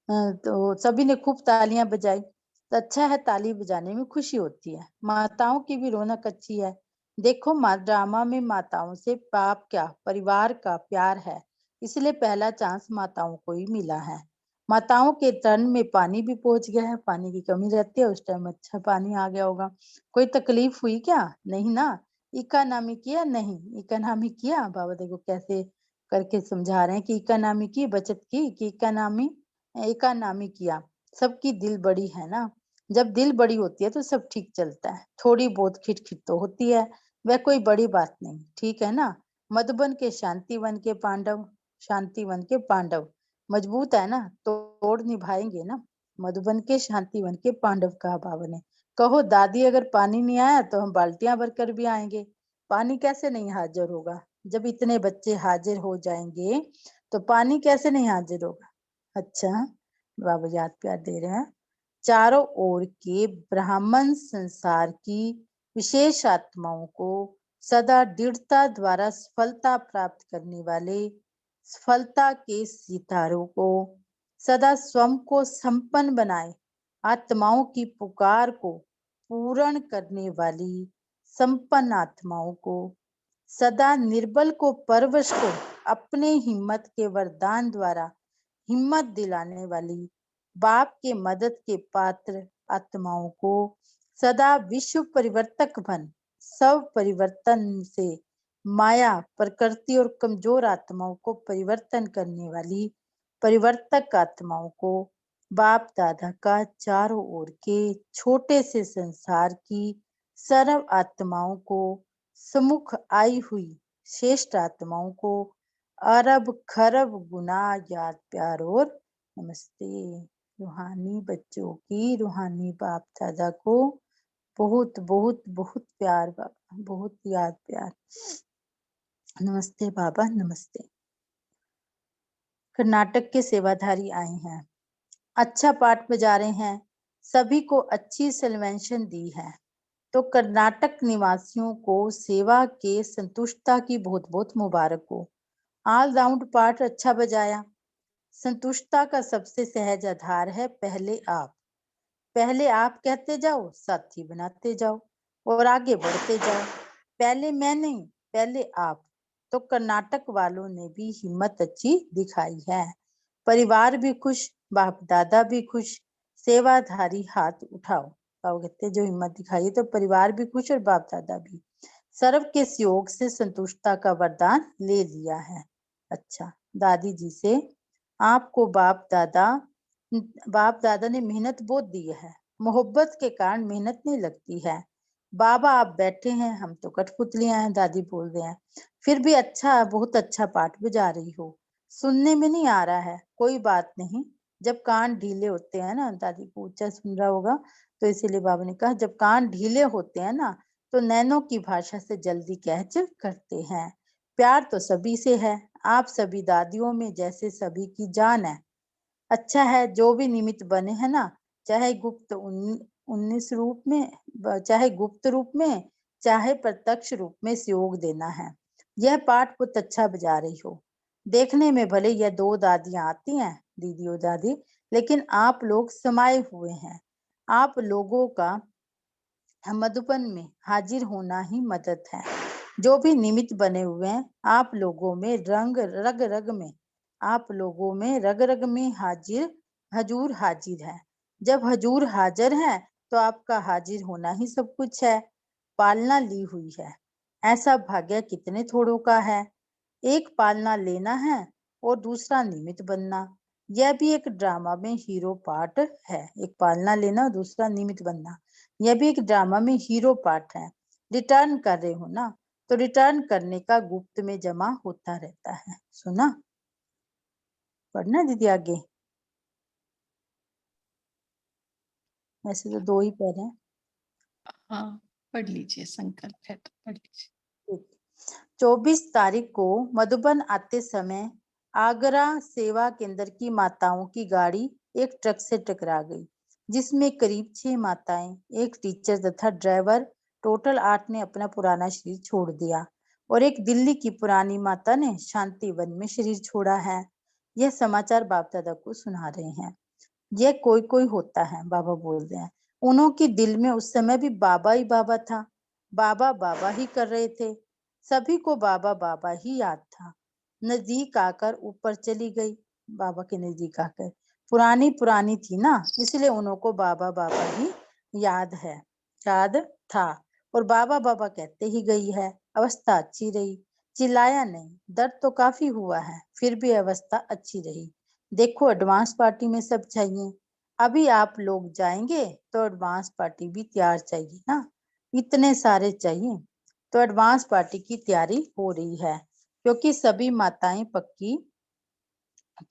तो सभी ने खूब तालियां बजाई। तो अच्छा है, ताली बजाने में खुशी होती है। माताओं की भी रौनक अच्छी है। देखो ड्रामा में माताओं से बाप क्या परिवार का प्यार है, इसलिए पहला चांस माताओं को ही मिला है। माताओं के टर्न में पानी भी पहुंच गया है। पानी की कमी रहती है, उस टाइम अच्छा पानी आ गया होगा। कोई तकलीफ हुई क्या? नहीं ना। इकोनॉमी किया? नहीं। इकोनॉमी किया? बाबा देखो कैसे करके समझा रहे हैं कि इकोनॉमी की बचत की कि इकोनॉमी इकोनॉमी किया। सबकी दिल बड़ी है ना, जब दिल बड़ी होती है तो सब ठीक चलता है। थोड़ी बहुत खिटखिट तो होती है, वह कोई बड़ी बात नहीं, ठीक है ना। मधुबन के शांतिवन के पांडव, शांतिवन के पांडव मजबूत है ना, तोड़ निभाएंगे ना। मधुबन के शांतिवन के पांडव कहा बाबा ने। कहो दादी, अगर पानी नहीं आया तो हम बाल्टियां भरकर भी आएंगे। पानी कैसे नहीं हाजिर होगा? जब इतने बच्चे हाजिर हो जाएंगे तो पानी कैसे नहीं हाजिर होगा? अच्छा, बाबा याद प्यार दे रहे हैं। चारों ओर के ब्राह्मण संसार की विशेष आत्माओं को सदा दृढ़ता द्वारा सफलता प्राप्त करने वाले सफलता के सितारों को सदा स्वयं को संपन्न बनाए आत्माओं की पुकार को पूर्ण करने वाली संपन्न आत्माओं को सदा निर्बल को परवश को अपने हिम्मत के वरदान द्वारा हिम्मत दिलाने वाली बाप के मदद के पात्र आत्माओं को सदा विश्व परिवर्तक बन सब परिवर्तन से माया प्रकृति और कमजोर आत्माओं को परिवर्तन करने वाली परिवर्तक आत्माओं को बाप दादा का चारों ओर के छोटे से संसार की सर्व आत्माओं को सम्मुख आई हुई श्रेष्ठ आत्माओं को अरब खरब गुना याद प्यार और नमस्ते। रूहानी बच्चों की रूहानी बाप दादा को बहुत बहुत बहुत प्यार बाबा, बहुत याद प्यार। नमस्ते बाबा, नमस्ते। कर्नाटक के सेवाधारी आए हैं, अच्छा पाठ बजा रहे हैं, सभी को अच्छी सल्वेशन दी है। तो कर्नाटक निवासियों को सेवा के संतुष्टता की बहुत बहुत मुबारक हो। ऑल राउंड पाठ अच्छा बजाया। संतुष्टता का सबसे सहज आधार है पहले आप। पहले आप कहते जाओ, साथी बनाते जाओ और आगे बढ़ते जाओ। पहले मैं नहीं, पहले आप। तो कर्नाटक वालों ने भी हिम्मत अच्छी दिखाई है। परिवार भी खुश, बाप दादा भी खुश, सेवाधारी हाथ उठाओ। बाबा कहते जो हिम्मत दिखाई तो परिवार भी खुश और बाप दादा भी। सर्व के सहयोग से संतुष्टता का वरदान ले लिया है। अच्छा, दादी जी से आपको बाप दादा ने मेहनत बहुत दी है, मोहब्बत के कारण मेहनत नहीं लगती है। बाबा आप बैठे हैं, हम तो कठपुतलियां हैं, दादी बोल रहे हैं। फिर भी अच्छा, बहुत अच्छा पाठ बजा रही हो। सुनने में नहीं आ रहा है, कोई बात नहीं। जब कान ढीले होते हैं ना, दादी को ऊंचा सुन रहा होगा तो इसीलिए बाबा ने कहा जब कान ढीले होते हैं ना तो नैनों की भाषा से जल्दी कैच करते हैं। प्यार तो सभी से है, आप सभी दादियों में जैसे सभी की जान है। अच्छा है जो भी निमित्त बने हैं ना, चाहे गुप्त 19 रूप में, चाहे गुप्त रूप में, चाहे प्रत्यक्ष रूप में सहयोग देना है। यह पाठ बहुत अच्छा बजा रही हो। देखने में भले यह दो दादियां आती हैं, दीदी और दादी, लेकिन आप लोग समाये हुए हैं। आप लोगों का मधुबन में हाजिर होना ही मदद है। जो भी निमित्त बने हुए हैं, आप लोगों में रग रग में, आप लोगों में रग रग में हजूर हाजिर है। जब हजूर हाजिर है तो आपका हाजिर होना ही सब कुछ है। पालना ली हुई है, ऐसा भाग्य कितने थोड़ों का है। एक पालना लेना है और दूसरा निमित्त बनना। यह भी एक ड्रामा में हीरो पार्ट है। एक पालना लेना, दूसरा निमित्त बनना, यह भी एक ड्रामा में हीरो पार्ट है। रिटर्न कर रहे हो ना, तो रिटर्न करने का गुप्त में जमा होता रहता है। सुना? पढ़ना दीदी आगे। वैसे तो 2 ही पढ़े हैं। हाँ, पढ़ लीजिए, संकल्प है तो पढ़ लीजिए। 24 तारीख को मधुबन आते समय आगरा सेवा केंद्र की माताओं की गाड़ी एक ट्रक से टकरा गई, जिसमें करीब 6 माताएं, एक टीचर तथा ड्राइवर, टोटल 8 ने अपना पुराना शरीर छोड़ दिया और एक दिल्ली की पुरानी माता ने शांतिवन में शरीर छोड़ा है। यह समाचार बाप दादा को सुना रहे हैं। यह कोई कोई होता है, बाबा बोल रहे हैं। उन्होंने दिल में उस समय भी बाबा ही बाबा था, बाबा बाबा ही कर रहे थे। सभी को बाबा बाबा ही याद था। नजदीक आकर ऊपर चली गई, बाबा के नजदीक आकर। पुरानी पुरानी थी ना, इसलिए उनको बाबा बाबा ही याद है, याद था। और बाबा बाबा कहते ही गई है। अवस्था अच्छी रही, चिल्लाया नहीं। दर्द तो काफी हुआ है, फिर भी अवस्था अच्छी रही। देखो एडवांस पार्टी में सब चाहिए। अभी आप लोग जाएंगे तो एडवांस पार्टी भी तैयार चाहिए ना, इतने सारे चाहिए। तो एडवांस पार्टी की तैयारी हो रही है, क्योंकि सभी माताएं पक्की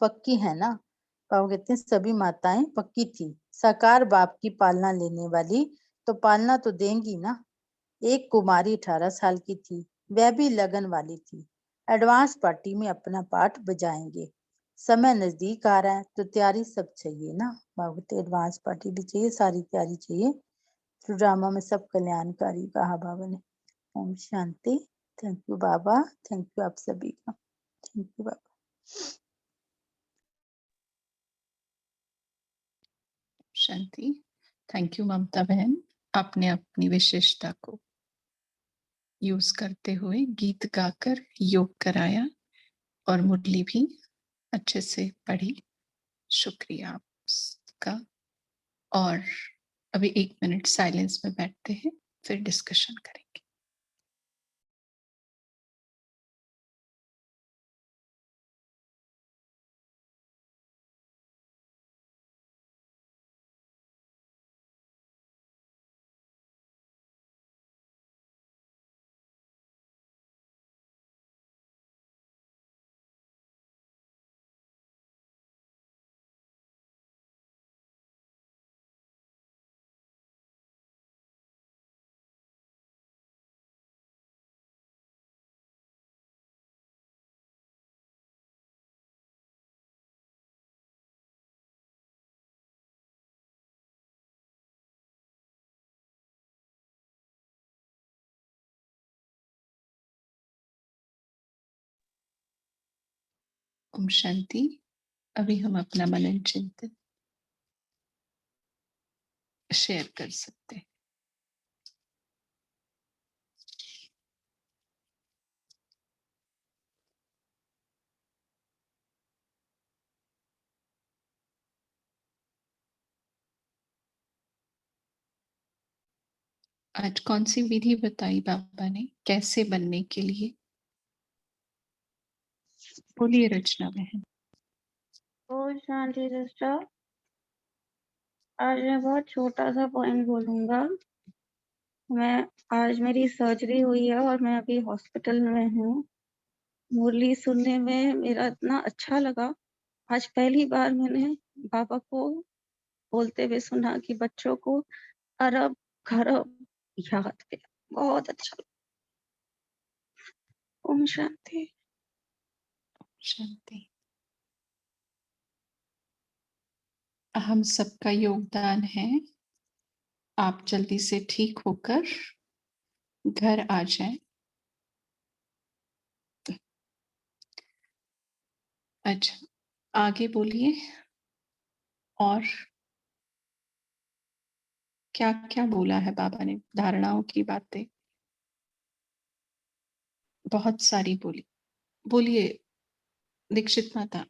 पक्की है ना। पापा कहते हैं सभी माताएं पक्की थी। साकार बाप की पालना लेने वाली, तो पालना तो देंगी ना। एक कुमारी 18 साल की थी, वह भी लगन वाली थी। एडवांस पार्टी में अपना पार्ट बजाएंगे। समय नजदीक आ रहा है तो तैयारी सब चाहिए ना। बाबू तो एडवांस पार्टी भी चाहिए, सारी तैयारी चाहिए। तो ड्रामा में सब कल्याणकारी कहा बाबा ने। ओम शांति। थैंक यू बाबा, थैंक यू आप सभी का, थैंक यू बाबा। शांति। थैंक यू ममता बहन, आपने अपनी विशेषता को यूज करते हुए गीत गाकर योग कराया और मुरली भी अच्छे से पढ़ी। शुक्रिया आपका। और अभी 1 मिनट साइलेंस में बैठते हैं, फिर डिस्कशन करेंगे। ओम शांति। अभी हम अपना मनन चिंतन शेयर कर सकते हैं। आज कौन सी विधि बताई बाबा ने कैसे बनने के लिए? बोलिए रचना बहन। ओम शांति सिस्टर। आज मैं बहुत छोटा सा पॉइंट बोलूंगा। मैं आज मेरी सर्जरी हुई है और मैं अभी हॉस्पिटल में हूँ। मुरली सुनने में मेरा इतना अच्छा लगा। आज पहली बार मैंने बाबा को बोलते हुए सुना कि बच्चों को अरब खरब याद है। बहुत अच्छा लगा। ओम शांति। शांति। हम सबका योगदान है। आप जल्दी से ठीक होकर घर आ जाएं। अच्छा, आगे बोलिए। और क्या क्या बोला है बाबा ने? धारणाओं की बातें बहुत सारी बोली। बोलिए दीक्षित माता।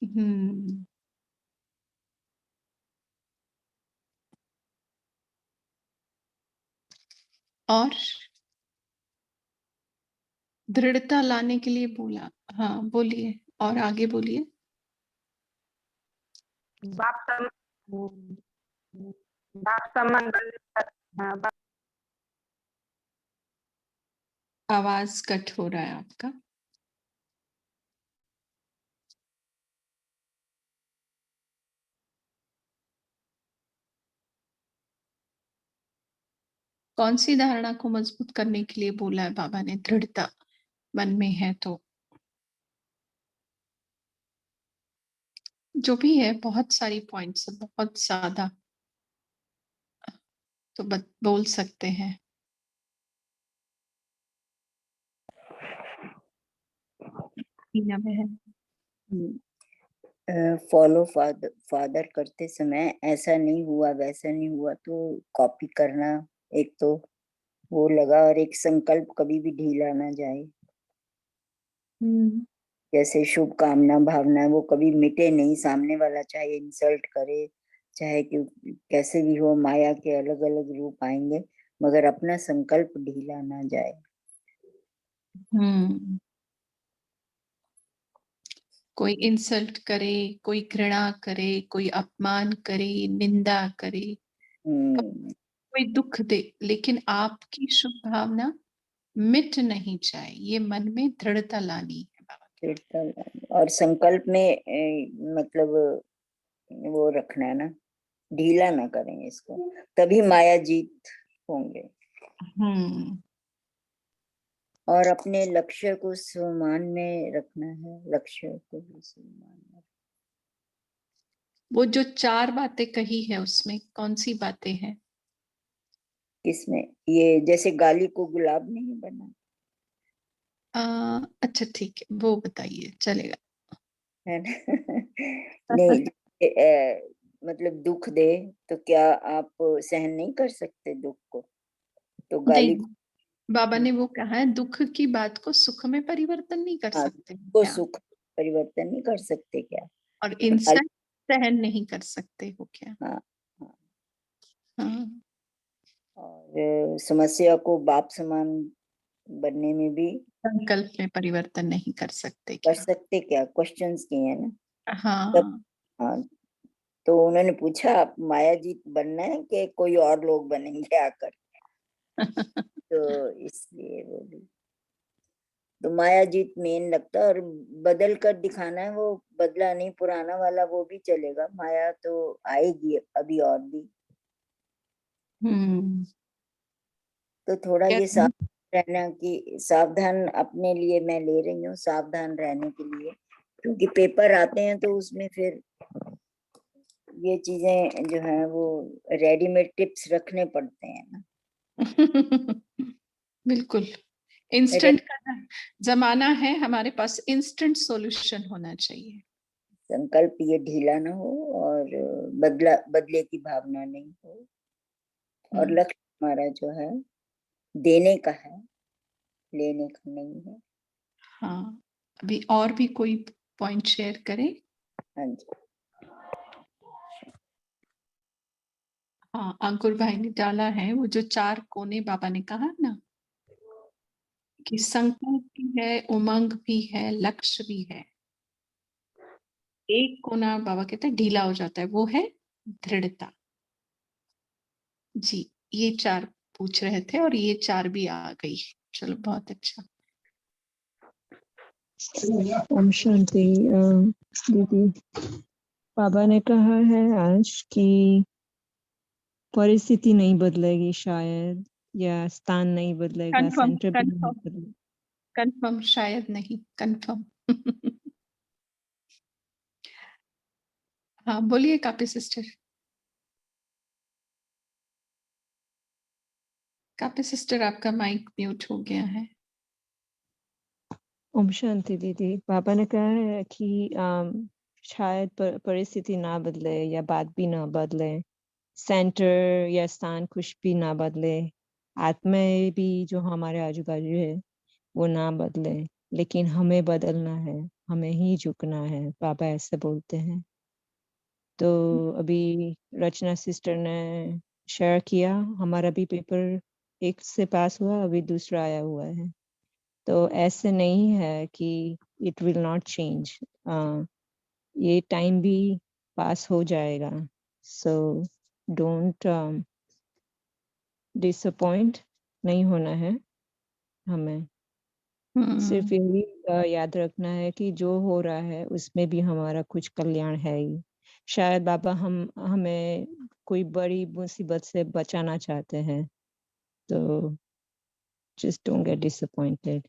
हम्म। और दृढ़ता लाने के लिए बोला। हाँ बोलिए, और आगे बोलिए। बाप संबंध, हाँ, आवाज कट हो रहा है आपका। कौन सी धारणा को मजबूत करने के लिए बोला है बाबा ने? दृढ़ता मन में है तो जो भी है, बहुत सारी पॉइंट्स है, बहुत ज्यादा, तो बोल सकते हैं। मीना बहन। फॉलो फादर करते समय ऐसा नहीं हुआ वैसा नहीं हुआ तो कॉपी करना, एक तो वो लगा, और एक संकल्प कभी भी ढीला ना जाए। जैसे शुभ कामना भावना वो कभी मिटे नहीं, सामने वाला चाहे इंसल्ट करे, चाहे कि कैसे भी हो, माया के अलग अलग रूप आएंगे, मगर अपना संकल्प ढीला ना जाए। कोई इंसल्ट करे, कोई घृणा करे, कोई अपमान करे, निंदा करे, कोई दुख दे, लेकिन आपकी शुभ भावना मिट नहीं जाए, ये मन में दृढ़ता लानी है बाबा। और संकल्प में मतलब वो रखना है ना, ढीला ना करें इसको, तभी माया जीत होंगे। और अपने लक्ष्य को सम्मान में रखना है, लक्ष्य को भी सम्मान में। वो जो 4 बातें कही है उसमें कौन सी बातें हैं? किसमें? ये जैसे गाली को गुलाब नहीं बना। अच्छा ठीक है, वो बताइए, चलेगा। है ना? नहीं, मतलब दुख दे तो क्या आप सहन नहीं कर सकते दुख को? तो गाली नहीं, बाबा ने वो कहा है, दुख की बात को सुख में परिवर्तन नहीं कर सकते को क्या? सुख परिवर्तन नहीं कर सकते क्या? और इंसान सहन नहीं कर सकते हो क्या? हाँ, हाँ। और समस्या को बाप समान बनने में भी संकल्प में परिवर्तन नहीं कर सकते कर क्या? सकते क्या? क्वेश्चंस किए हैं ना। हाँ। हाँ, तो उन्होंने पूछा आप मायाजीत बनना है कि कोई और लोग बनेंगे आकर? तो इसलिए वो भी तो मायाजीत मेन लगता है, और बदल कर दिखाना है, वो बदला नहीं पुराना वाला, वो भी चलेगा, माया तो आएगी अभी और भी। तो थोड़ा ये सावधान रहना, कि सावधान अपने लिए मैं ले रही हूँ, सावधान रहने के लिए, क्योंकि पेपर आते हैं तो उसमें फिर ये चीजें जो है वो रेडीमेड टिप्स रखने पड़ते हैं ना। बिल्कुल, इंस्टेंट का जमाना है, हमारे पास इंस्टेंट सॉल्यूशन होना चाहिए। संकल्प ये ढीला ना हो, और बदले की भावना नहीं हो, और लक्ष्य हमारा जो है देने का है, लेने का नहीं है। हाँ, अभी और भी कोई पॉइंट शेयर करें? हाँ जी। हाँ, अंकुर भाई ने डाला है, वो जो 4 कोने बाबा ने कहा ना, कि संकल्प भी है, उमंग भी है, लक्ष्य भी है। एक कोना बाबा कहते हैं ढीला हो जाता है, वो है दृढ़ता। जी, ये 4 पूछ रहे थे और ये 4 भी आ गई। चलो, बहुत अच्छा। ओम शांति। दीदी, बाबा ने कहा है आज कि परिस्थिति नहीं बदलेगी शायद, या स्थान नहीं बदलेगा, सेंटर भी नहीं बदलेगा। कंफर्म, शायद नहीं, कंफर्म। हाँ बोलिए कापी सिस्टर। कापी सिस्टर, आपका माइक म्यूट हो गया है। ओम शांति दीदी, बाबा ने कहा है कि शायद परिस्थिति ना बदले या बात भी ना बदले, सेंटर या स्थान कुछ भी ना बदले, आत्मा भी जो हमारे आजू बाजू है वो ना बदले, लेकिन हमें बदलना है, हमें ही झुकना है, बाबा ऐसे बोलते हैं। तो अभी रचना सिस्टर ने शेयर किया, हमारा भी पेपर 1 से पास हुआ, अभी दूसरा आया हुआ है। तो ऐसे नहीं है कि इट विल नॉट चेंज, ये टाइम भी पास हो जाएगा। सो डोंट डिसअपॉइंट नहीं होना है हमें। सिर्फ यही याद रखना है कि जो हो रहा है उसमें भी हमारा कुछ कल्याण है ही। शायद बाबा हमें कोई बड़ी मुसीबत से बचाना चाहते हैं, तो just don't get disappointed.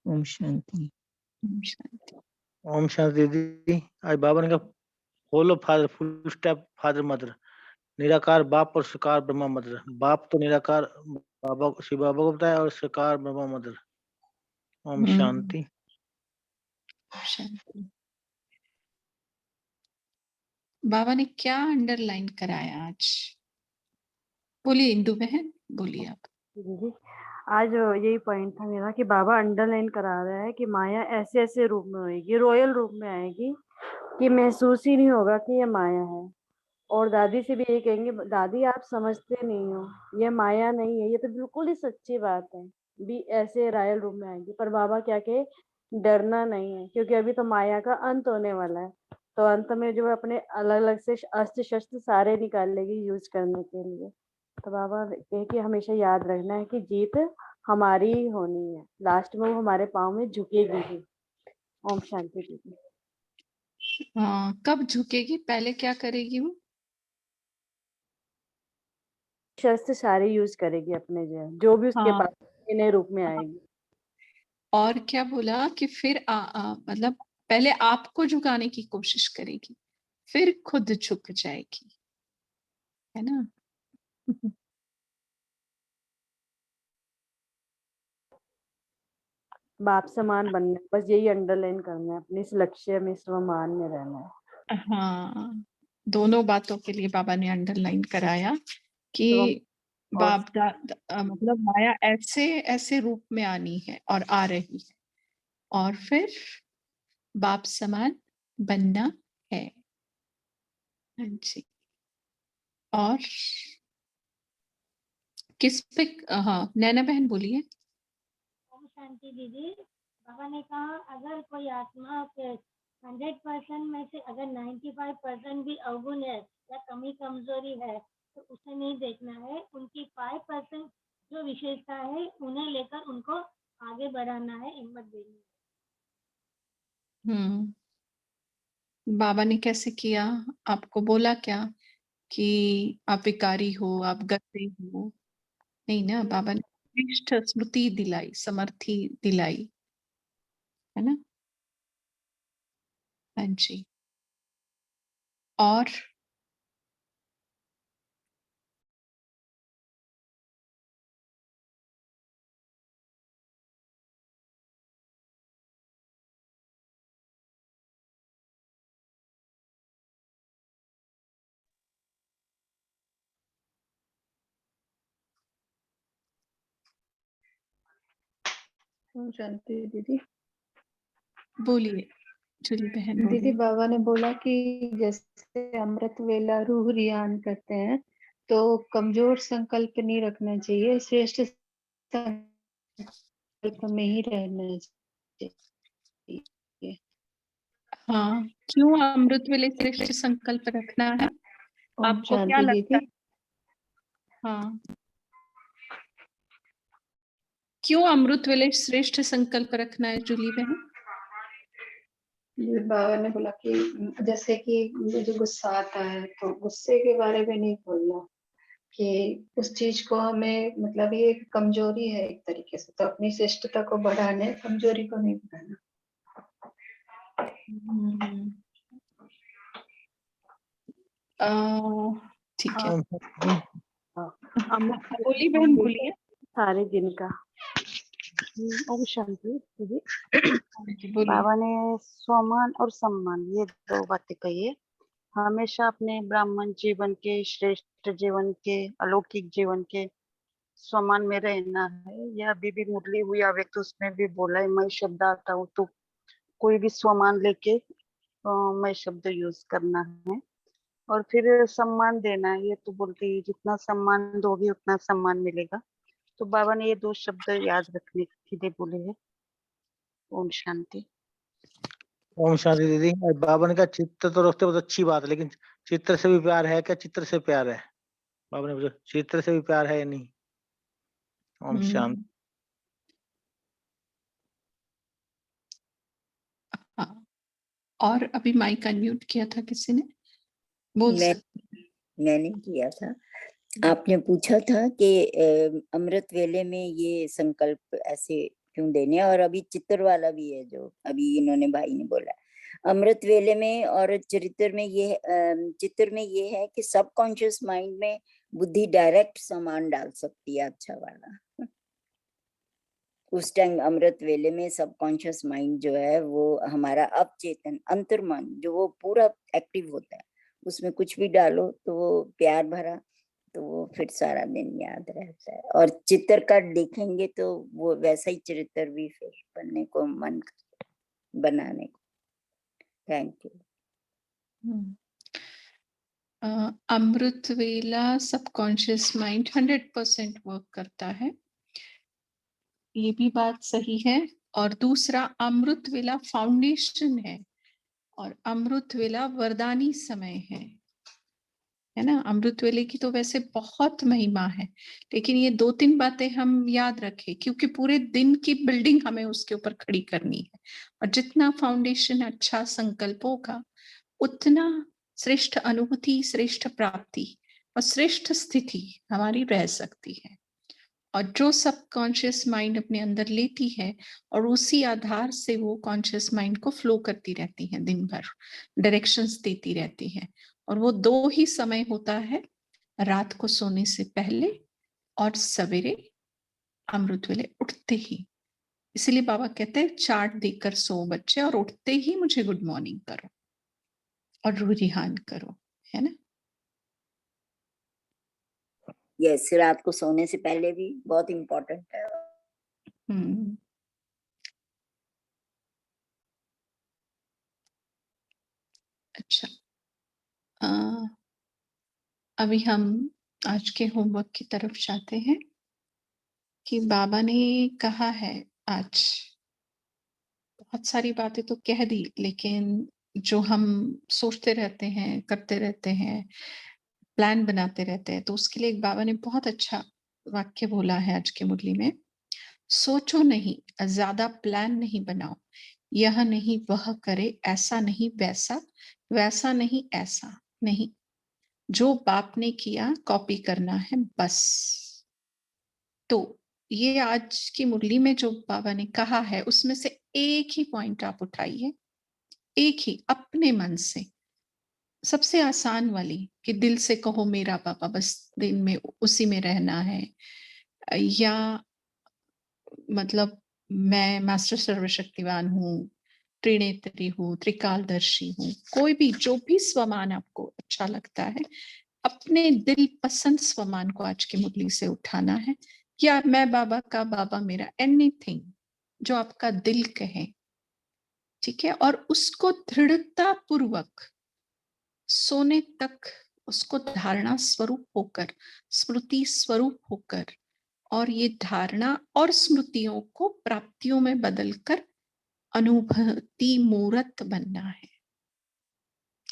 Om Shanti. शांति। ओम शांति दीदी। आज बाबा ने कहा follow father, full step father mother, निराकार बाप और साकार ब्रह्मा मदर। बाप तो निराकार बाबा शिव बाबा को बताया और साकार ब्रह्मा मदर। ओम शांति। शांति। बाबा ने क्या अंडरलाइन कराया आज? बोलिए इंदु बहन, बोलिए आप। जी, आज यही पॉइंट था मेरा कि बाबा अंडरलाइन करा रहा है कि माया ऐसे ऐसे रूप में होगी, रॉयल रूप में आएगी कि महसूस ही नहीं होगा कि ये माया है। और दादी से भी यही कहेंगे, दादी आप समझते नहीं हो, ये माया नहीं है, ये तो बिल्कुल ही सच्ची बात है, भी ऐसे रॉयल रूप में आएगी। पर बाबा क्या कहे, डरना नहीं है, क्योंकि अभी तो माया का अंत होने वाला है। तो अंत में जो है अपने अलग अलग से अस्त्र शस्त्र सारे निकाल लेगी यूज करने के लिए। तो बाबा कहे कि हमेशा याद रखना है कि जीत हमारी ही होनी है, लास्ट में वो हमारे पाँव में झुकेगी ही। ओम शांति दीदी। कब झुकेगी, पहले क्या करेगी वो? शस्त्र सारे यूज करेगी अपने जो भी उसके पास नए रूप में आएगी। और क्या बोला कि फिर मतलब पहले आपको झुकाने की कोशिश करेगी, फिर खुद झुक जाएगी, है ना? बाप समान बनना है, बस यही अंडरलाइन करना है, अपने इस लक्ष्य में स्वमान में रहना है। हाँ, दोनों बातों के लिए बाबा ने अंडरलाइन कराया कि और मतलब माया ऐसे ऐसे रूप में आनी है और आ रही है, और फिर बाप समान बनना है। हाँ जी। और किस पे? हाँ, नैना बहन बोलिए। ओम शांति दीदी। बाबा ने कहा अगर कोई आत्मा के 100% में से अगर 95% भी अवगुण है या कमी कमजोरी है तो उसे नहीं देखना है, उनकी 5% जो विशेषता है उन्हें लेकर उनको आगे बढ़ाना है, हिम्मत देनी है। बाबा ने कैसे किया? आपको बोला क्या कि आप विकारी हो, आप गंदे हो? नहीं ना, बाबा ने श्रेष्ठ स्मृति दिलाई, समर्थी दिलाई, है ना? हाँ जी। और शांति दीदी। बोलिए जूली बहन, दीदी बोलिए। बाबा ने बोला कि जैसे अमृत वेला रूह रियान करते हैं तो कमजोर संकल्प नहीं रखना चाहिए, श्रेष्ठ संकल्प में ही रहना चाहिए। हाँ, क्यों अमृत वेले श्रेष्ठ संकल्प रखना है? आपको क्या लगता है? हाँ, क्यों अमृत वेले श्रेष्ठ संकल्प रखना है जूली बहन? बाबा ने बोला कि जैसे कि मुझे गुस्सा आता है तो गुस्से के बारे में नहीं बोलना, कि उस चीज को हमें मतलब ये एक कमजोरी है एक तरीके से, तो अपनी श्रेष्ठता को बढ़ाने, कमजोरी को नहीं बढ़ाना। ठीक है। अमृत बोली बहन, बोलिए। सारे दिन का। ओम शांति दीदी। बोलिए। बाबा ने स्वमान और सम्मान ये दो बातें कही है। हमेशा अपने ब्राह्मण जीवन के, श्रेष्ठ जीवन के, अलौकिक जीवन के स्वमान में रहना है। यह अभी भी मुरली हुई व्यक्त उसमें भी बोला है, मैं शब्द आता हूँ तो कोई भी स्वमान लेके मैं शब्द यूज करना है। और फिर सम्मान देना है, ये तो बोलती है जितना सम्मान दोगे उतना सम्मान मिलेगा। तो बाबा ने ये 2 शब्द याद रखने के लिए बोले हैं। ओम शांति। ओम शांति दीदी। बाबा ने कहा चित्र तो रखते बहुत अच्छी बात है, लेकिन चित्र से भी प्यार है क्या? चित्र से प्यार है? बाबा ने पूछा चित्र से भी प्यार है या नहीं? ओम शांति। हाँ, और अभी माइक अनम्यूट किया था किसी ने, बोल सकते। मैंने किया था। आपने पूछा था कि अमृत वेले में ये संकल्प ऐसे क्यों देने, और अभी चित्र वाला भी है जो अभी इन्होंने भाई ने बोला। अमृत वेले में और चित्र में ये है कि सबकॉन्शियस माइंड में बुद्धि डायरेक्ट सामान डाल सकती है अच्छा वाला। उस टाइम अमृत वेले में सबकॉन्शियस माइंड जो है वो हमारा अवचेतन अंतर्मन जो वो पूरा एक्टिव होता है, उसमें कुछ भी डालो तो वो प्यार भरा, तो वो फिर सारा दिन याद रहता है। और चित्र का देखेंगे तो वो वैसा ही चरित्र भी फिर बनने को मन बनाने को। Thank you. अमृत वेला सबकॉन्शियस माइंड 100% वर्क करता है, ये भी बात सही है। और दूसरा, अमृत वेला फाउंडेशन है और अमृत वेला वरदानी समय है ना। अमृत वेले की तो वैसे बहुत महिमा है, लेकिन ये 2-3 बातें हम याद रखें, क्योंकि पूरे दिन की बिल्डिंग हमें उसके ऊपर खड़ी करनी है। और जितना फाउंडेशन अच्छा संकल्पों का, उतना श्रेष्ठ अनुभूति, श्रेष्ठ प्राप्ति और श्रेष्ठ स्थिति हमारी रह सकती है। और जो सबकॉन्शियस माइंड अपने अंदर लेती है और उसी आधार से वो कॉन्शियस माइंड को फ्लो करती रहती है, दिन भर डायरेक्शंस देती रहती है। और वो 2 ही समय होता है, रात को सोने से पहले और सवेरे अमृत वेले उठते ही। इसलिए बाबा कहते हैं चार्ट देकर सो बच्चे, और उठते ही मुझे गुड मॉर्निंग करो और रूरिहान करो, है ना। यस, रात को सोने से पहले भी बहुत इम्पोर्टेंट है। अच्छा, अभी हम आज के होमवर्क की तरफ जाते हैं कि बाबा ने कहा है आज बहुत सारी बातें तो कह दी, लेकिन जो हम सोचते रहते हैं, करते रहते हैं, प्लान बनाते रहते हैं, तो उसके लिए एक बाबा ने बहुत अच्छा वाक्य बोला है आज के मुरली में। सोचो नहीं, ज्यादा प्लान नहीं बनाओ, यह नहीं वह करे, ऐसा नहीं वैसा, वैसा नहीं ऐसा नहीं, जो बाप ने किया कॉपी करना है बस। तो ये आज की मुरली में जो बाबा ने कहा है उसमें से एक ही पॉइंट आप उठाइए, एक ही अपने मन से, सबसे आसान वाली, कि दिल से कहो मेरा बाबा, बस दिन में उसी में रहना है। या मतलब मैं मास्टर सर्वशक्तिवान हूँ, त्रिनेत्री हूँ, त्रिकालदर्शी हूँ, कोई भी जो भी स्वमान आपको अच्छा लगता है, अपने दिल पसंद स्वमान को आज की मुरली से उठाना है। या मैं बाबा का, बाबा मेरा, एनीथिंग जो आपका दिल कहे, ठीक है। और उसको दृढ़ता पूर्वक सोने तक उसको धारणा स्वरूप होकर, स्मृति स्वरूप होकर, और ये धारणा और स्मृतियों को प्राप्तियों में बदलकर अनुभूति मूर्त बनना है,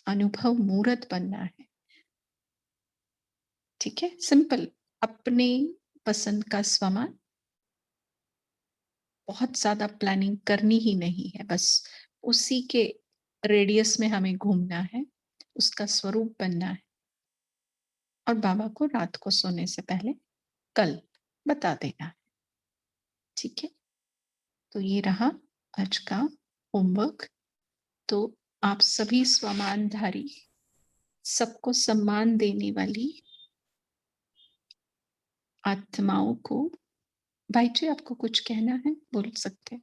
अनुभव मूर्त बनना है, ठीक है। सिंपल, अपने पसंद का स्वमान, बहुत ज्यादा प्लानिंग करनी ही नहीं है, बस उसी के रेडियस में हमें घूमना है, उसका स्वरूप बनना है। और बाबा को रात को सोने से पहले कल बता देना है, ठीक है। तो ये रहा आज का होमवर्क। तो आप सभी स्वमानधारी, सबको सम्मान देने वाली आत्माओं को, भाई जी आपको कुछ कहना है, बोल सकते हैं।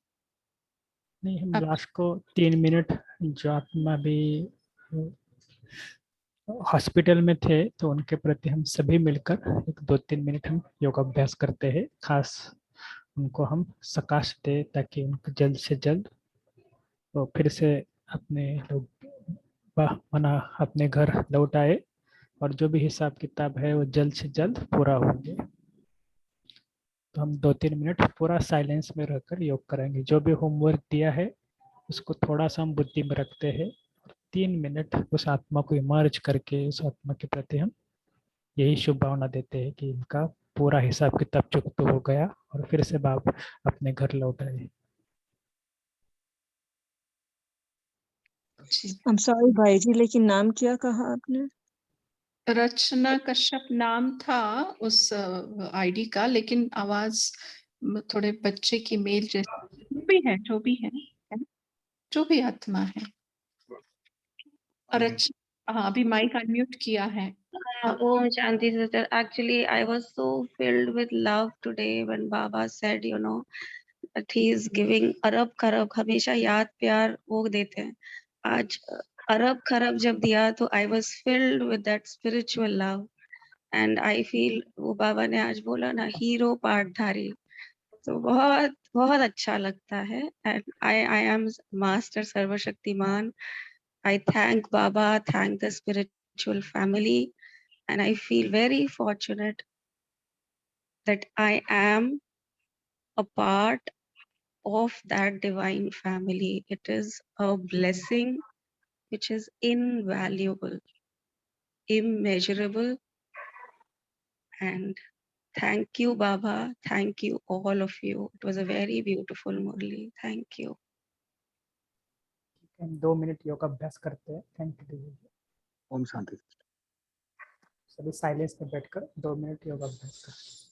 नहीं, हम लास्ट को 3 मिनट, जो आत्मा भी हॉस्पिटल में थे तो उनके प्रति हम सभी मिलकर 1-2-3 मिनट हम योगाभ्यास करते हैं। खास उनको हम सकाश दे ताकि उनको जल्द से जल्द वो फिर से अपने लोग मना अपने घर लौट आए, और जो भी हिसाब किताब है वो जल्द से जल्द पूरा होंगे। तो तो हम 2-3 मिनट पूरा साइलेंस में रहकर योग करेंगे। जो भी होमवर्क दिया है उसको थोड़ा सा हम बुद्धि में रखते हैं, 3 मिनट उस आत्मा को इमर्ज करके उस आत्मा के प्रति हम यही शुभ भावना देते हैं कि इनका पूरा हिसाब किताब चुकता हो गया और फिर से बाप अपने घर लौट आए। I'm sorry भाई जी, लेकिन नाम क्या कहा आपने? रचना कश्यप नाम था उस आईडी का, लेकिन आवाज थोड़े बच्चे की मेल जैसे जो भी है जो भी आत्मा है। हाँ, अभी माइक अनम्यूट किया है। Om Shanti sister. Actually, I was so filled with love today when Baba said, you know, that he is giving अरब खरब, हमेशा याद प्यार वो देते हैं। आज अरब खरब जब दिया तो I was filled with that spiritual love and I feel वो बाबा ने आज बोला ना हीरो पाठधारी, तो बहुत बहुत अच्छा लगता है। And I am master सर्वशक्तिमान. I thank Baba, thank the spiritual family, and I feel very fortunate that I am a part of that divine family. It is a blessing which is invaluable, immeasurable, and thank you, Baba. Thank you, all of you. It was a very beautiful Murli. Thank you. हम 2 minute योग अभ्यास करते हैं। Thank you. ओम शांति। सभी silence में बैठकर 2 मिनट योग अभ्यास करें।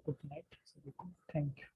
Good night. Thank you.